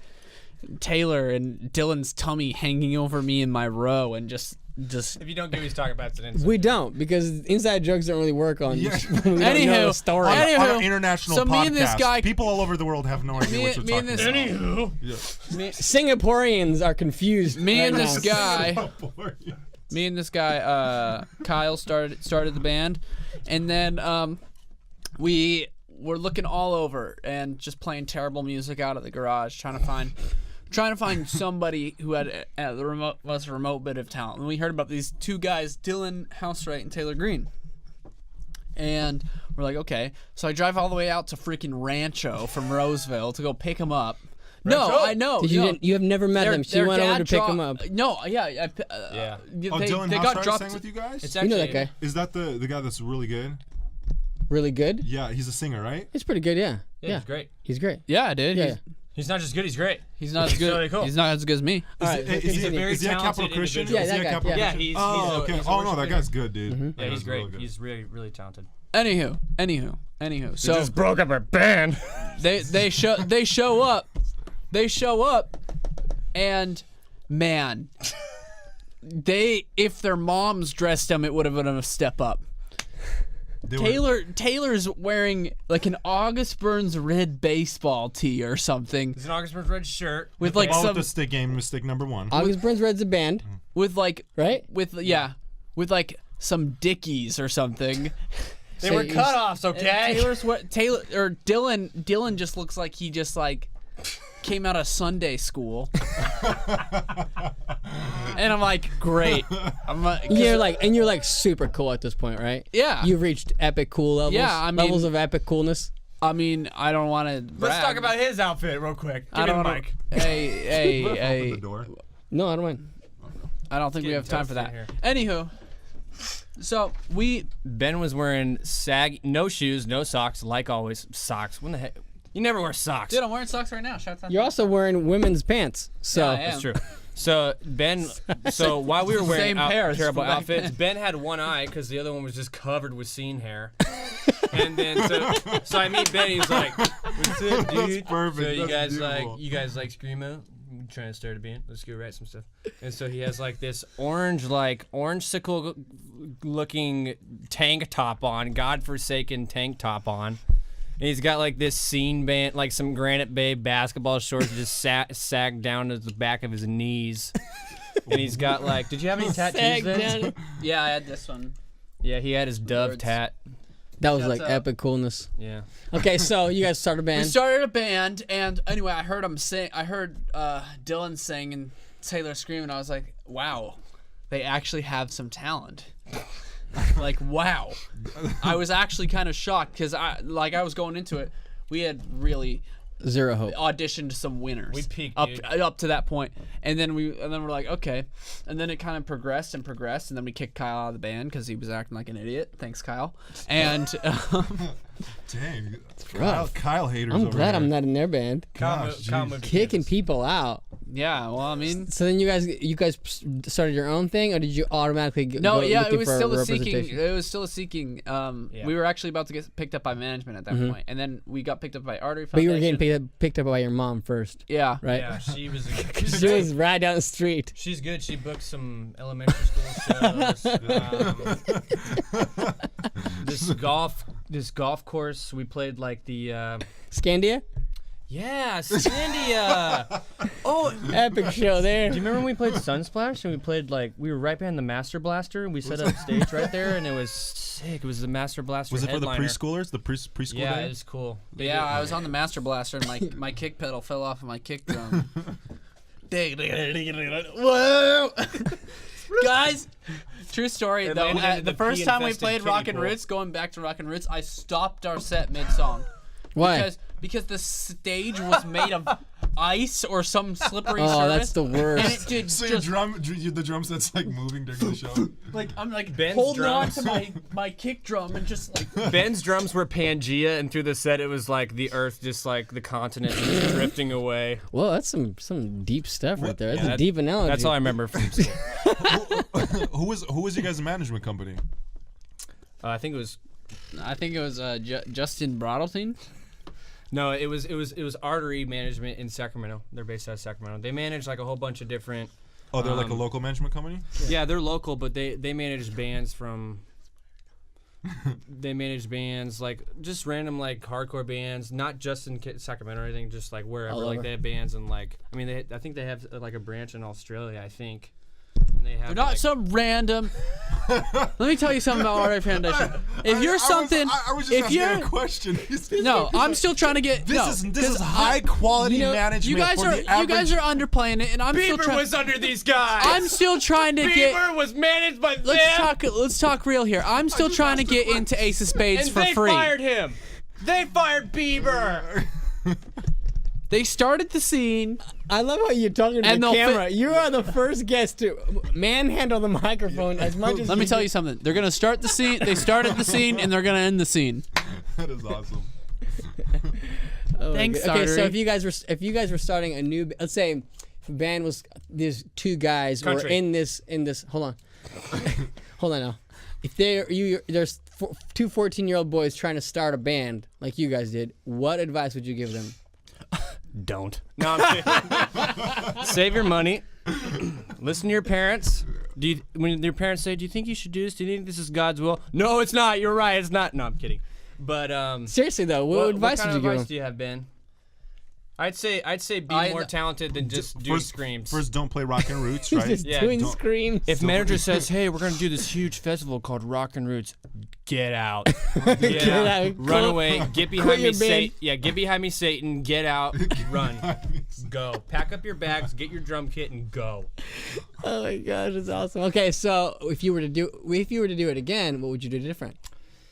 Taylor and Dylan's tummy hanging over me in my row, and just. If you don't give me to talk about it, We don't, because inside jokes don't really work on. Yeah. when we don't know Anywho, the story. on, Anywho, on an international so podcast, me and this guy- people all over the world have no idea Me- what you're me and talking this- about. Singaporeans are confused. Me right and this now. guy. Me and this guy, Kyle, started the band, and then we were looking all over and just playing terrible music out of the garage, trying to find somebody who had the most remote bit of talent. And we heard about these 2 guys, Dylan Housewright and Taylor Green. And we're like, okay. So I drive all the way out to freaking Rancho from Roseville to go pick him up. No, I know. You have never met them. So you went over to pick them up. No, yeah. Yeah. Dylan they House got started dropped. staying with you guys? It's You know that actually- guy? Is that the guy that's really good? Really good? Yeah, he's a singer, right? He's pretty good, yeah. Yeah, he's great. He's great. Yeah, dude. Yeah. He's not just good, he's great. He's not as good. really cool. He's not as good as me. All right. Is he a very a Capital talented Christian? individual. Yeah, Is he that a guy, Capital yeah. Yeah, Christian? he's Oh, okay. he's a Oh, no, that worship guy's good, dude. Mm-hmm. Yeah, That he's guy's great. really good. He's really, really talented. Anywho. So broke up our band. they show up, and man, if their moms dressed them, it would have been a step up. Taylor's wearing like an August Burns red baseball tee or something He's an August Burns red shirt. with like All some with the stick game, mistake number 1. August Burns Red's a band, with like right? with like some Dickies or something. They were cutoffs, okay? Dylan just looks like he just like came out of Sunday school. And I'm like, great. I'm like, 'cause- You're like super cool at this point, right? Yeah. You've reached epic cool levels. Yeah, I mean- levels of epic coolness. I mean, I don't want to. Let's talk about his outfit real quick. Give I me don't the want mic. to. Hey, Open the door. No, I don't mind. I don't think we have time for that. Anywho, so Ben was wearing no shoes, no socks, like always. Socks. When the heck? You never wear socks. dude, I'm wearing socks right now. Shout out. You're also wearing women's pants, so Yeah, I am. That's true. So Ben, so while we were wearing Same pair, terrible it's from back outfits, then. Ben had one eye because the other one was just covered with scene hair. And then so I meet Ben. He's like, "What's up, dude?" perfect. So you That's guys beautiful. like screamo? I'm trying to start a band. Let's go write some stuff. And so he has like this orange-sickle looking tank top on, godforsaken tank top on. And he's got like this scene band, like some Granite Bay basketball shorts that just sagged down to the back of his knees. And he's got like, did you have any tattoos Sag then? down. Yeah, I had this one. Yeah, he had his dove Words. tat. That was Shouts like out. epic coolness. Yeah. Okay, so you guys started a We band. started a band, and anyway, I heard Dylan sing and Taylor scream, and I was like, wow, they actually have some talent. Like, wow. I was actually kind of shocked because I was going into it. We had really Zero hope. auditioned some winners. We peaked, up dude. up to that point, and then we're like, okay, and then it kind of progressed, and then we kicked Kyle out of the band because he was acting like an idiot. Thanks, Kyle. And Dang. rough. Kyle haters I'm over glad here. I'm not in their band. Gosh, jeez. Kicking people out. yeah, well, I mean, So then you guys started your own thing, or did you automatically no, go yeah, looking it was for still a seeking. representation? It was still a seeking. We were actually about to get picked up by management at that point, and then we got picked up by Artery But Foundation. you were getting picked up by your mom first, Yeah. right? Yeah, she was. She was right down the street. She's good. She booked some elementary school shows. This golf course. We played like the. Scandia? Yeah, Scandia. Oh, Epic show there. do you remember when we played Sunsplash and we were right behind the Master Blaster and we set up stage right there and it was sick. It was the Master Blaster. Was it for the headliner. preschoolers? The preschool Yeah, day? it was cool. Yeah, I was on the Master Blaster and my kick pedal fell off of my kick drum. Whoa! Guys, true story It though. landed into The the first time we pea-infested played kiddie Rockin' pool. Roots, going back to Rockin' Roots, I stopped our set mid-song. Why? Because the stage was made of ice or some slippery surface. Oh, that's the And worst. it did So just the drum set's like moving during the show. like I'm like Ben's holding on drums. to my kick drum and just like Ben's drums were Pangea, and through the set, it was like the Earth, just like the continent, just drifting away. Well, that's some deep stuff right there. That's Yeah, a deep analogy. That's all I remember from school. Who was your guys' management company? I think it was Justin Brodelton. no, it was Artery Management in Sacramento. They're based out of Sacramento. They manage like a whole bunch of different. Oh, they're like a local management company? Yeah, they're local, but they manage bands from. They manage bands like just random like hardcore bands, not just in Sacramento or anything, just like wherever. All Like over. they have bands and like I think they have like a branch in Australia, I think. And they have They're not like, some random. Let me tell you something about RA Foundation. If you're something, I was just if asking you're a question. no, I'm still trying to get. This no, is high quality you know, management. You guys for are the average... underplaying it, and I'm still Bieber trying. was under these guys. I'm still trying to get. Bieber was managed by them. Let's talk real here. I'm still trying to get into Ace of Spades and for they free. fired him. They fired Bieber. They started the scene. I love how you're talking to And the they'll camera. You are the first guest to manhandle the microphone as much as. Let me tell you something. They're gonna start the scene. They started the scene, and they're gonna end the scene. That is awesome. Oh my Thanks, God. Okay, so Sartori. if you guys were starting a new, let's say, if a band was these two guys were Country. in this. Hold on, hold on now. If there's two 14-year-old boys trying to start a band like you guys did, what advice would you give them? Don't. No, I'm kidding. Save your money. Listen to your parents. When your parents say, "Do you think you should do this? Do you think this is God's will?" No, it's not. You're right. It's not. No, I'm kidding. But Seriously though, what advice kind would of you give advice them? do you have, Ben? I'd say be more talented than just doing screams. First, don't play Rock and Roots, right? Just Yeah, doing don't- screams. If manager says, "Hey, we're gonna do this huge festival called Rock and Roots," get out. Get out. Run Quit- away. Get quit behind me, your band. Satan. Yeah, get behind me, Satan. Get out. Run. Go. Pack up your bags. Get your drum kit and go. Oh my gosh, that's awesome. Okay, so if you were to do it again, what would you do different?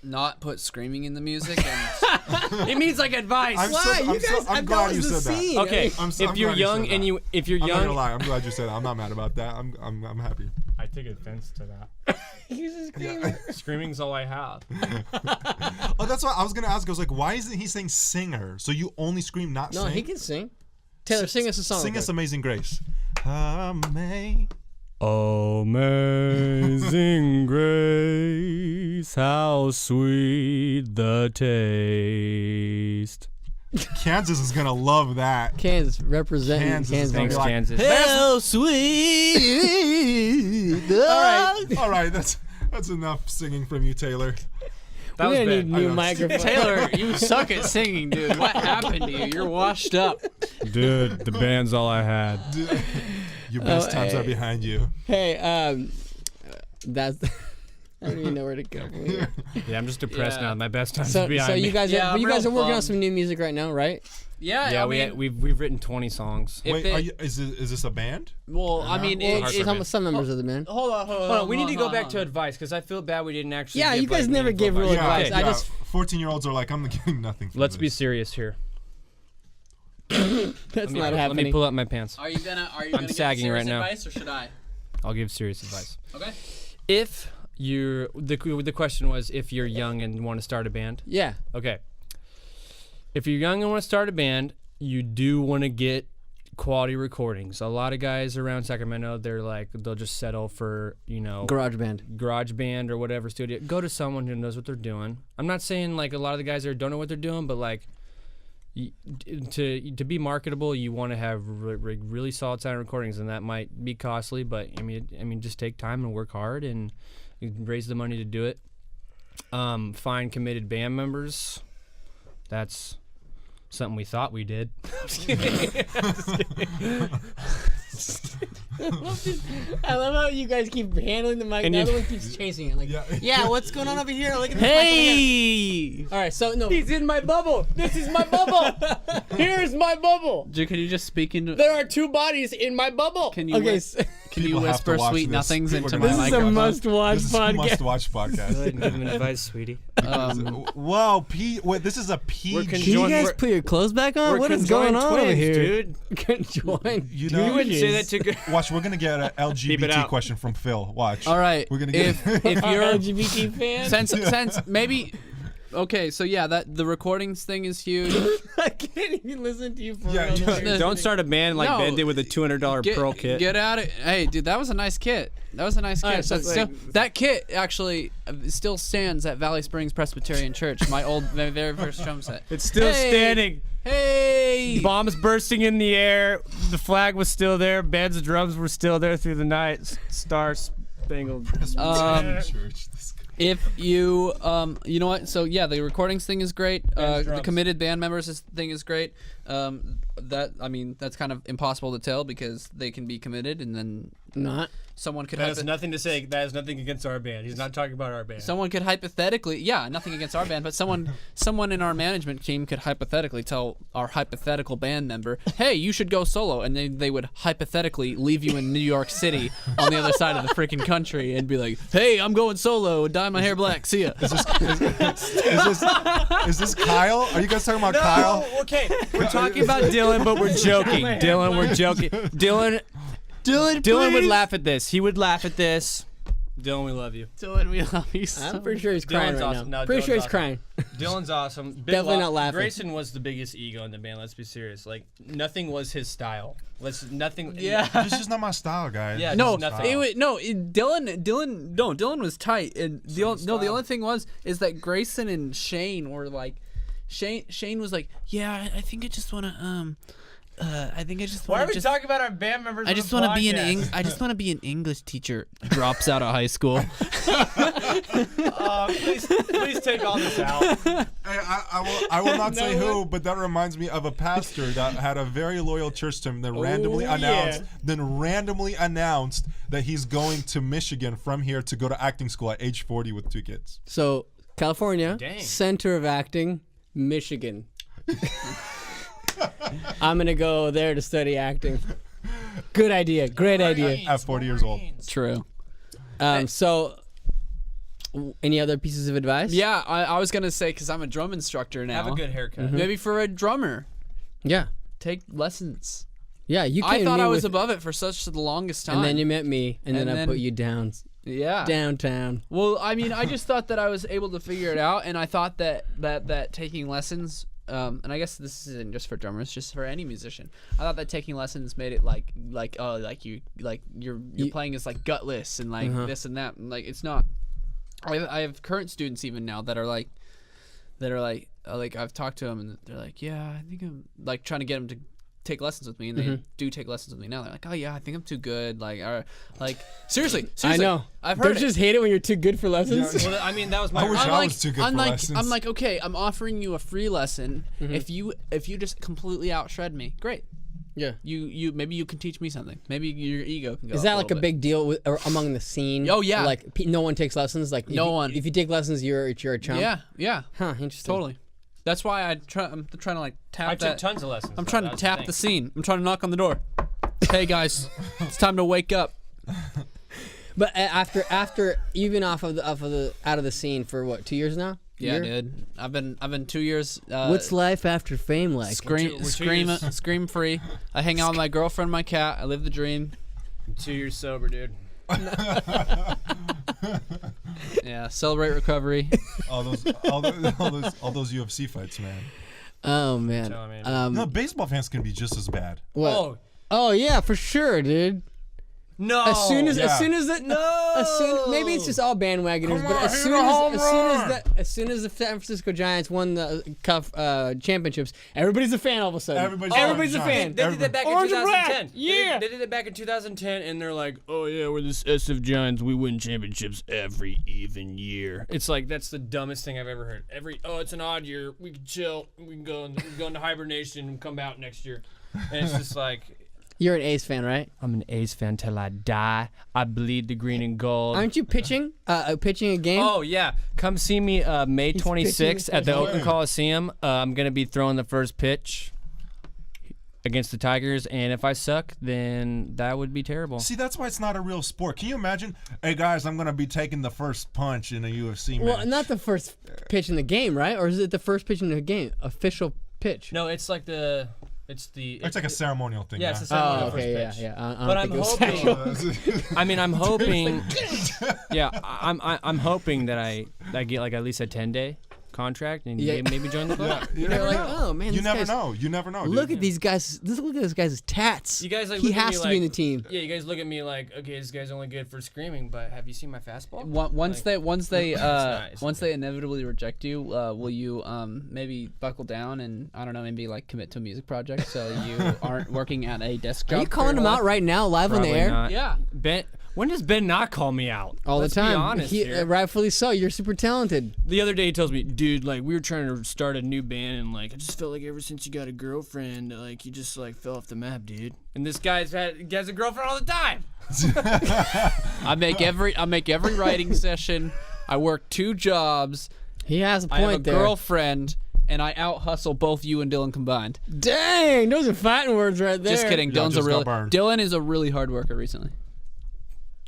Not put screaming in the music. And It means like advice. I'm glad you said that. Okay, I'm if you're glad you young said and that. if you're I'm not gonna young, lie. I'm glad you said that. I'm not mad about that. I'm happy. I take offense to that. He's a screamer. Screaming's all I have. Oh, that's what I was gonna ask. I was like, why isn't he saying singer? So you only scream, not No, sing? he can sing. Taylor, sing us a song. Sing real us quick. Amazing Grace. Amazing. Amazing grace, how sweet the taste. Kansas is gonna love that. Kansas representing Kansas is Kansas. gonna Thanks, be like, Kansas. how sweet. all right, that's enough singing from you, Taylor. That was We're gonna need bad. new microphones. Taylor, you suck at singing, dude. What happened to you? You're washed up. Dude, the band's all I had. Your best times hey. are behind you. Hey, that's. I don't even know where to go from here. Yeah, I'm just depressed Yeah. now. My best time's So behind you me. guys, Yeah, but you I'm guys are real working on bummed. some new music right now, right? Yeah, Yeah, I mean, we've written 20 songs. if Wait, it- is this a band? well, I mean, Well, it's, hard for Some members of the band. hold on. Hold on, we need to go back to advice because I feel bad we didn't actually. Yeah, give, you guys like, never meaningful give real advice. advice. I just- 14-year-olds are like, I'm getting nothing from Let's this. be serious here. That's Let me, not let happening. me pull up my pants. Are you gonna give sagging serious right now. advice or should I? I'll give serious advice. Okay. If you're the question was if you're young and want to start a band. Yeah. Okay. If you're young and want to start a band, you do want to get quality recordings. A lot of guys around Sacramento, they'll just settle for, Garage band. garage band or whatever studio. Go to someone who knows what they're doing. I'm not saying like a lot of the guys there don't know what they're doing, but like to be marketable, you want to have really solid sound recordings, and that might be costly. But I mean, just take time and work hard and raise the money to do it. Find committed band members. That's something we thought we did. I love how you guys keep handling the mic. And The you- other one keeps chasing it. Like, Yeah. what's going on over here? Look at this Hey! All right, so no. He's in my bubble. This is my bubble. Here's my bubble. Dude, can you just speak into? There are two bodies in my bubble. Can you? Okay, Can you People have to whisper watch sweet this. nothings People into are my gonna- this is a microphone? must-watch This is a podcast. must-watch Go ahead podcast. and give him advice, sweetie. Whoa, Wait, this is a PG. We're Can you guys we're- put your clothes back on? We're What is going conjoined on over twins, here? dude? Conjoined. You You know, wouldn't say that to. watch. We're gonna get an Beep it LGBT out. question from Phil. Watch. All right. We're gonna get. If Our you're LGBT fan. since maybe. Okay, so yeah, that the recordings thing is huge. I can't even listen to you for Yeah, real. you- The- Don't start a band like No. Ben did with a $200 Pearl kit. Get out of Hey, dude, that was a nice kit. That was a nice kit. Alright, so That's still, that kit actually still stands at Valley Springs Presbyterian Church, my very first drum set. It's still Hey! standing. Hey! Bombs bursting in the air. The flag was still there. Bands of drums were still there through the night. Star Spangled. Church. This guy. If you you know what? So yeah, the recordings thing is great. The drums. committed band members thing is great. That's kind of impossible to tell because they can be committed and then Not. Someone could That has nothing to say. That has nothing against our band. He's not talking about our band. Someone could hypothetically, nothing against our band, but someone in our management team could hypothetically tell our hypothetical band member, "Hey, you should go solo," and they would hypothetically leave you in New York City on the other side of the freaking country and be like, "Hey, I'm going solo. Dye my hair black. See ya." Is this Kyle? Are you guys talking about Kyle? Okay, we're talking about Dylan, but we're joking. Dylan, we're joking. Dylan would laugh at this. He would laugh at this. Dylan, we love you. Dylan, we love you so I'm pretty sure he's crying Dylan's right awesome. now. No, Pretty Dylan's sure he's awesome. crying. Dylan's awesome. Big Definitely not laughing. Grayson was the biggest ego in the band. Let's be serious. Like nothing was his style. Nothing. Yeah. This is not my style, guys. Yeah. No, just nothing. Dylan was tight, and the only thing is that Grayson and Shane were like, Shane was like, yeah, I think I just want to I think I just Why want are we talking about our band members? I just want to be I just want to be an English teacher. Drops out of high school. Please take all this out. Hey, I will not say who, but that reminds me of a pastor that had a very loyal church to him that randomly announced that he's going to Michigan from here to go to acting school at age 40 with 2 kids. So, California, Dang. center of acting, Michigan. I'm going to go there to study acting. Good idea. Great idea. At 40 years old. True. So, any other pieces of advice? Yeah, I was gonna say because I'm a drum instructor now. Have a good haircut. Maybe for a drummer, Yeah. take lessons. Yeah, you came I to thought me I was with- above it for the longest time. And then you met me, and then I then- put you down yeah. downtown. Well, I mean, I just thought that I was able to figure it out, and I thought that taking lessons, and I guess this isn't just for drummers, just for any musician. I thought that taking lessons made it like you're playing is like gutless and like this and that, and like it's not. I have current students even now that are like I've talked to them and they're like, yeah, I think I'm like trying to get them to take lessons with me, and they do take lessons with me now. They're like, oh yeah, I think I'm too good. Like seriously, I know. I've Don't heard you just hate it when you're too good for lessons? Well, I mean, that was my. I wish I was too good I'm for like, lessons. I'm like, okay, I'm offering you a free lesson. If you just completely outshred me, great. Yeah. You maybe you can teach me something. Maybe your ego can go. Is up that like a little bit. big deal among the scene? Oh, yeah. Like no one takes lessons. Like No one. If you take lessons, you're a chump. Yeah, Huh. Interesting. totally. That's why I'm trying to like tap I that. took tons of lessons. I'm though. trying That to was tap thing. the scene. I'm trying to knock on the door. Hey guys, it's time to wake up. But after you've been out of the scene for what, 2 years now? Yeah, Year? dude. I've been 2 years. What's life after fame like? Scream free. I hang out with my girlfriend, my cat. I live the dream. 2 years sober, dude. Yeah, celebrate recovery. all those UFC fights, man. Oh man. Tell me. No, baseball fans can be just as bad. What? Oh yeah, for sure, dude. No. As soon as that, No. maybe it's just all bandwagoners, but as soon as the San Francisco Giants won the Cup championship, everybody's a fan all of a sudden. Everybody's a fan. They did that back Orange in and black. 2010. Yeah. They did it back in 2010, and they're like, "Oh yeah, we're the SF Giants. We win championships every even year." It's like that's the dumbest thing I've ever heard. It's an odd year. We can chill. We can go into hibernation and come out next year. And it's just like. You're an A's fan, right? I'm an A's fan till I die. I bleed the green and gold. Aren't you pitching? Pitching a game? Oh yeah, come see me May 26th at the Oakland Coliseum. I'm gonna be throwing the first pitch against the Tigers, and if I suck, then that would be terrible. See, that's why it's not a real sport. Can you imagine? Hey guys, I'm gonna be taking the first punch in a UFC match. Well, not the first pitch in the game, right? Or is it the first pitch in the game? Official pitch. No, it's like it's like a ceremonial thing. Yeah, it's a Oh, ceremonial okay, first yeah, pitch. yeah. But I'm hoping. I mean, I'm hoping. Yeah, I'm hoping that I get like at least a 10-day contract and Yeah. maybe join the club. You You're never like, know. oh man, You this never guy's- know. You never know. Look dude. at these guys. Look at this guy's tats. You guys like he look at has me to like, be in the team. Yeah, you guys look at me like, okay, this guy's only good for screaming, but have you seen my fastball? Once nice. they inevitably reject you, will you maybe buckle down and I don't know, maybe like commit to a music project so you aren't working at a desk job? Are you for calling your him whole out life? right now, live on the Probably air? not. Yeah. Ben, When does Ben not call me out? All Let's the time. Be honest here. Rightfully so. You're super talented. The other day he tells me, dude, like we were trying to start a new band and like I just felt like ever since you got a girlfriend, like you just like fell off the map, dude. And this he has a girlfriend all the time. I make every writing session. I work 2 jobs. He has a I have a point there. girlfriend, and I out hustle both you and Dylan combined. Dang, those are fighting words right there. Just kidding. Yeah, Dylan is a really hard worker recently.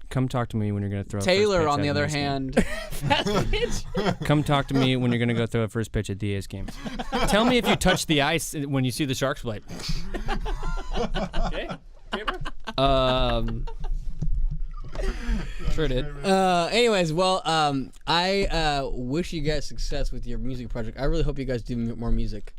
Come talk to me when you're gonna throw. Taylor, a first pitch on the at other an A's game. hand, Come talk to me when you're gonna go throw a first pitch at the A's game. Tell me if you touch the ice when you see the Sharks play. Okay. Sure did. Anyways, well, I wish you guys success with your music project. I really hope you guys do more music.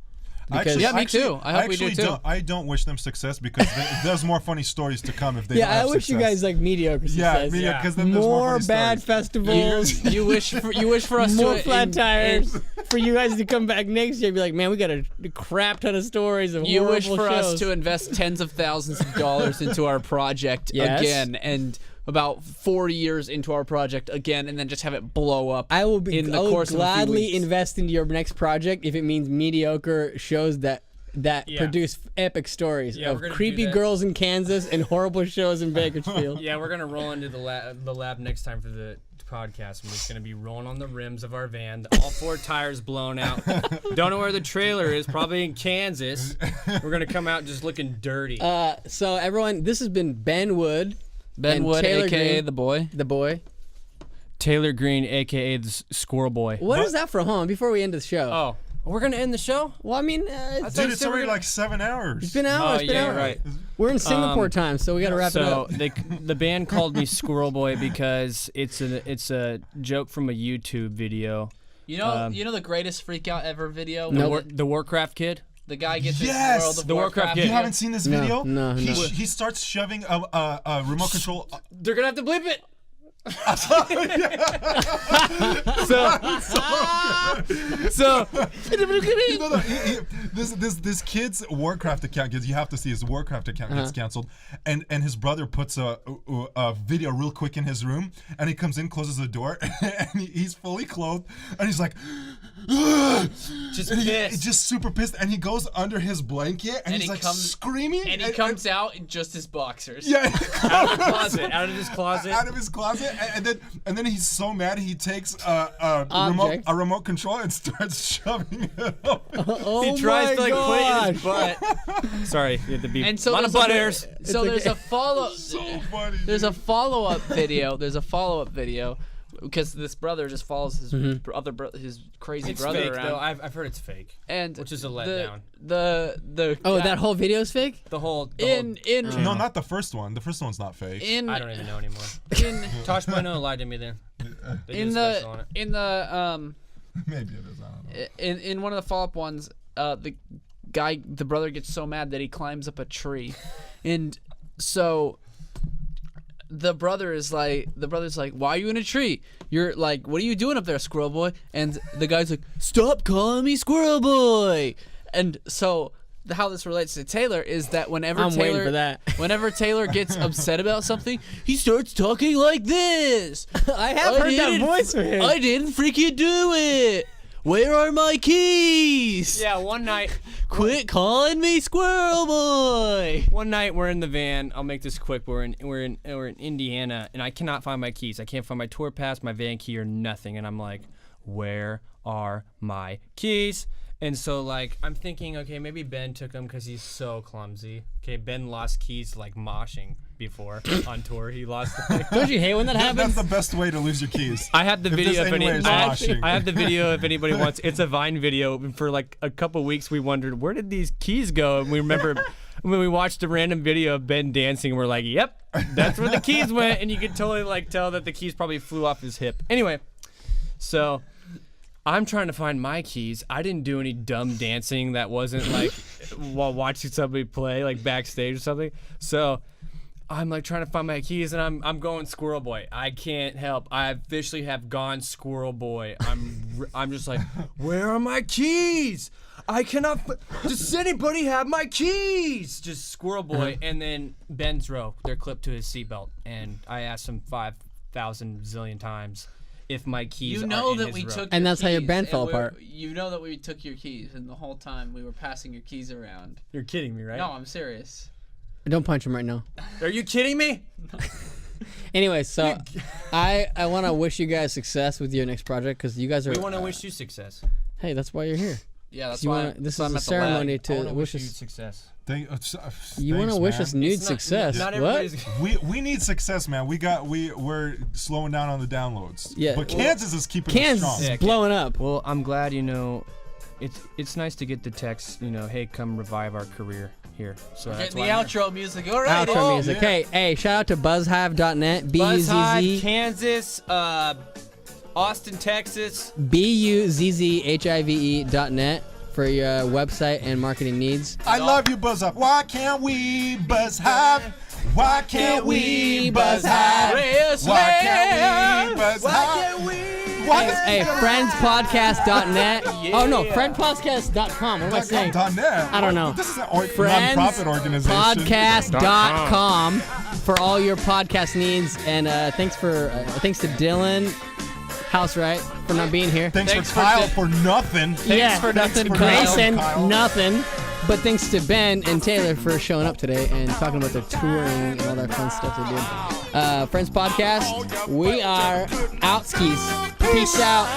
Because Yeah, me too. I hope we do too. I don't wish them success because there's more funny stories to come if they don't I have wish you success. guys like mediocre success. Yeah, because then there's more More funny bad stories. festivals. You wish for us More to flat tires for you guys to come back next year and be like, man, we got a crap ton of stories of You wish horrible for shows. us to invest tens of thousands of dollars into our project Yes. again, and about 4 years into our project again, and then just have it blow up. I will course of a few gladly weeks. invest into your next project if it means mediocre shows that Yeah. produce epic stories Yeah, we're of gonna do creepy that. girls in Kansas and horrible shows in Bakersfield. Yeah, we're gonna roll into the lab next time for the podcast. We're just gonna be rolling on the rims of our van, all 4 tires blown out. Don't know where the trailer is. Probably in Kansas. We're gonna come out just looking dirty. So everyone, this has been Ben Wood, Ben and Wood, Taylor aka Green, the boy. the boy. Taylor Green, aka the Squirrel Boy. What is that for home? Before we end the show. Oh, we're gonna end the show. Well, I mean, Dude, it's already like 7 hours. it's been hours. Oh, it's been yeah, hours. right. We're in Singapore time, so we got to wrap it So up. the band called me Squirrel Boy because it's a joke from a YouTube video. You know the greatest freak out ever video. Nope. The Warcraft kid. The guy gets Yes! his World of The Warcraft Warcraft. kid. You Yeah. haven't seen this No, video? no. He starts shoving a remote control. They're gonna have to bleep it. So You know that this kid's Warcraft account gets, you have to see his Warcraft account gets canceled, and his brother puts a video real quick in his room, and he comes in, closes the door, and he's fully clothed, and he's like, just and pissed. he's just super pissed, and he goes under his blanket, and he's he like comes- screaming, And he comes out in just his boxers. yeah, out of the closet, out of his closet. out of his closet, and then he's so mad he takes a remote control and starts shoving it up. Oh He tries to my like put it in his gosh. butt. Sorry, you had to be And so a lot of there's butt hairs. So there's a follow. So funny. There's dude. a follow-up video. Because this brother just follows his his crazy It's brother fake around. though. I've heard it's fake. And which is a the- letdown. The Oh, guy- that whole video's fake? The whole in No, not the first one. The first one's not fake. in I don't even know anymore. in Tosh Bueno lied to me there. They did in a special on the it. in the Maybe it is. I don't know. in one of the follow-up ones, the brother gets so mad that he climbs up a tree, and so the brother's like, why are you in a tree? You're like, what are you doing up there, Squirrel Boy? And the guy's like, stop calling me Squirrel Boy. And so how this relates to Taylor is that whenever I'm waiting Taylor for that. whenever Taylor gets upset about something, he starts talking like this. I have heard that voice from him. I didn't freaking do it. Where are my keys? Yeah, one night Quit calling me Squirrel Boy. we're in the van. I'll make this quick. We're in Indiana, and I cannot find my keys. I can't find my tour pass, my van key, or nothing. And I'm like, where are my keys? And so like I'm thinking, okay, maybe Ben took them because he's so clumsy. Okay, Ben lost keys like moshing before on tour. He lost. Don't you hate when that That's happens? the best way to lose your keys. I have the If video. there's If any way it's I moshing. have the video. If anybody wants, it's a Vine video. For like a couple weeks, we wondered where did these keys go, and we remember when we watched a random video of Ben dancing. We're like, yep, that's where the keys went, and you could totally like tell that the keys probably flew off his hip. Anyway, so I'm trying to find my keys. I didn't do any dumb dancing that wasn't like while watching somebody play, like backstage or something. So I'm like trying to find my keys, and I'm going Squirrel Boy. I can't help. I officially have gone Squirrel Boy. I'm just like, where are my keys? I cannot. Does anybody have my keys? Just Squirrel Boy, and then Ben's row. They're clipped to his seatbelt, and I asked him 5,000 zillion times if my keys. You know are in that his we row. took. And your that's how your keys, band fell and we're- apart. You know that we took your keys, and the whole time we were passing your keys around. You're kidding me, right? No, I'm serious. Don't punch him right now. Are you kidding me? Anyway, so I want to wish you guys success with your next project because you guys are. We want to wish you success. Hey, that's why you're here. Yeah, that's You why. wanna, this that's why is I'm a at the lab. ceremony I to want to wish wish you us. success. You want to wish us nude It's not- success? Not What? everybody's. We need success, man. We're slowing down on the downloads. Yeah, But well, Kansas is keeping us Kansas strong. is Yeah, blowing up. Well, I'm glad it's nice to get the text. Hey, come revive our career here. So that's Getting the why I'm here. outro music. All right. Outro music. yeah. Hey, shout out to buzzhive.net. Buzzhive, B-U-Z-Z. Kansas, Austin, Texas. BUZZHIVE.net for your website and marketing needs. I love you, Buzz Up. Why can't we Buzz Hive? Why can't we Buzz Hive? Why can't we Buzz Hive? Hey, friendspodcast.net. Oh, no, friendpodcast.com. What am I saying? .net. I don't know. This is an non-profit organization. Friendspodcast.com for all your podcast needs. And thanks to Dylan Housewright for not being here. Thanks Thanks for for Kyle the- for nothing. for nothing, Grayson, Kyle. nothing. But thanks to Ben and Taylor for showing up today and talking about their touring and all that fun stuff they do. Friends Podcast, we are out skis. Peace out.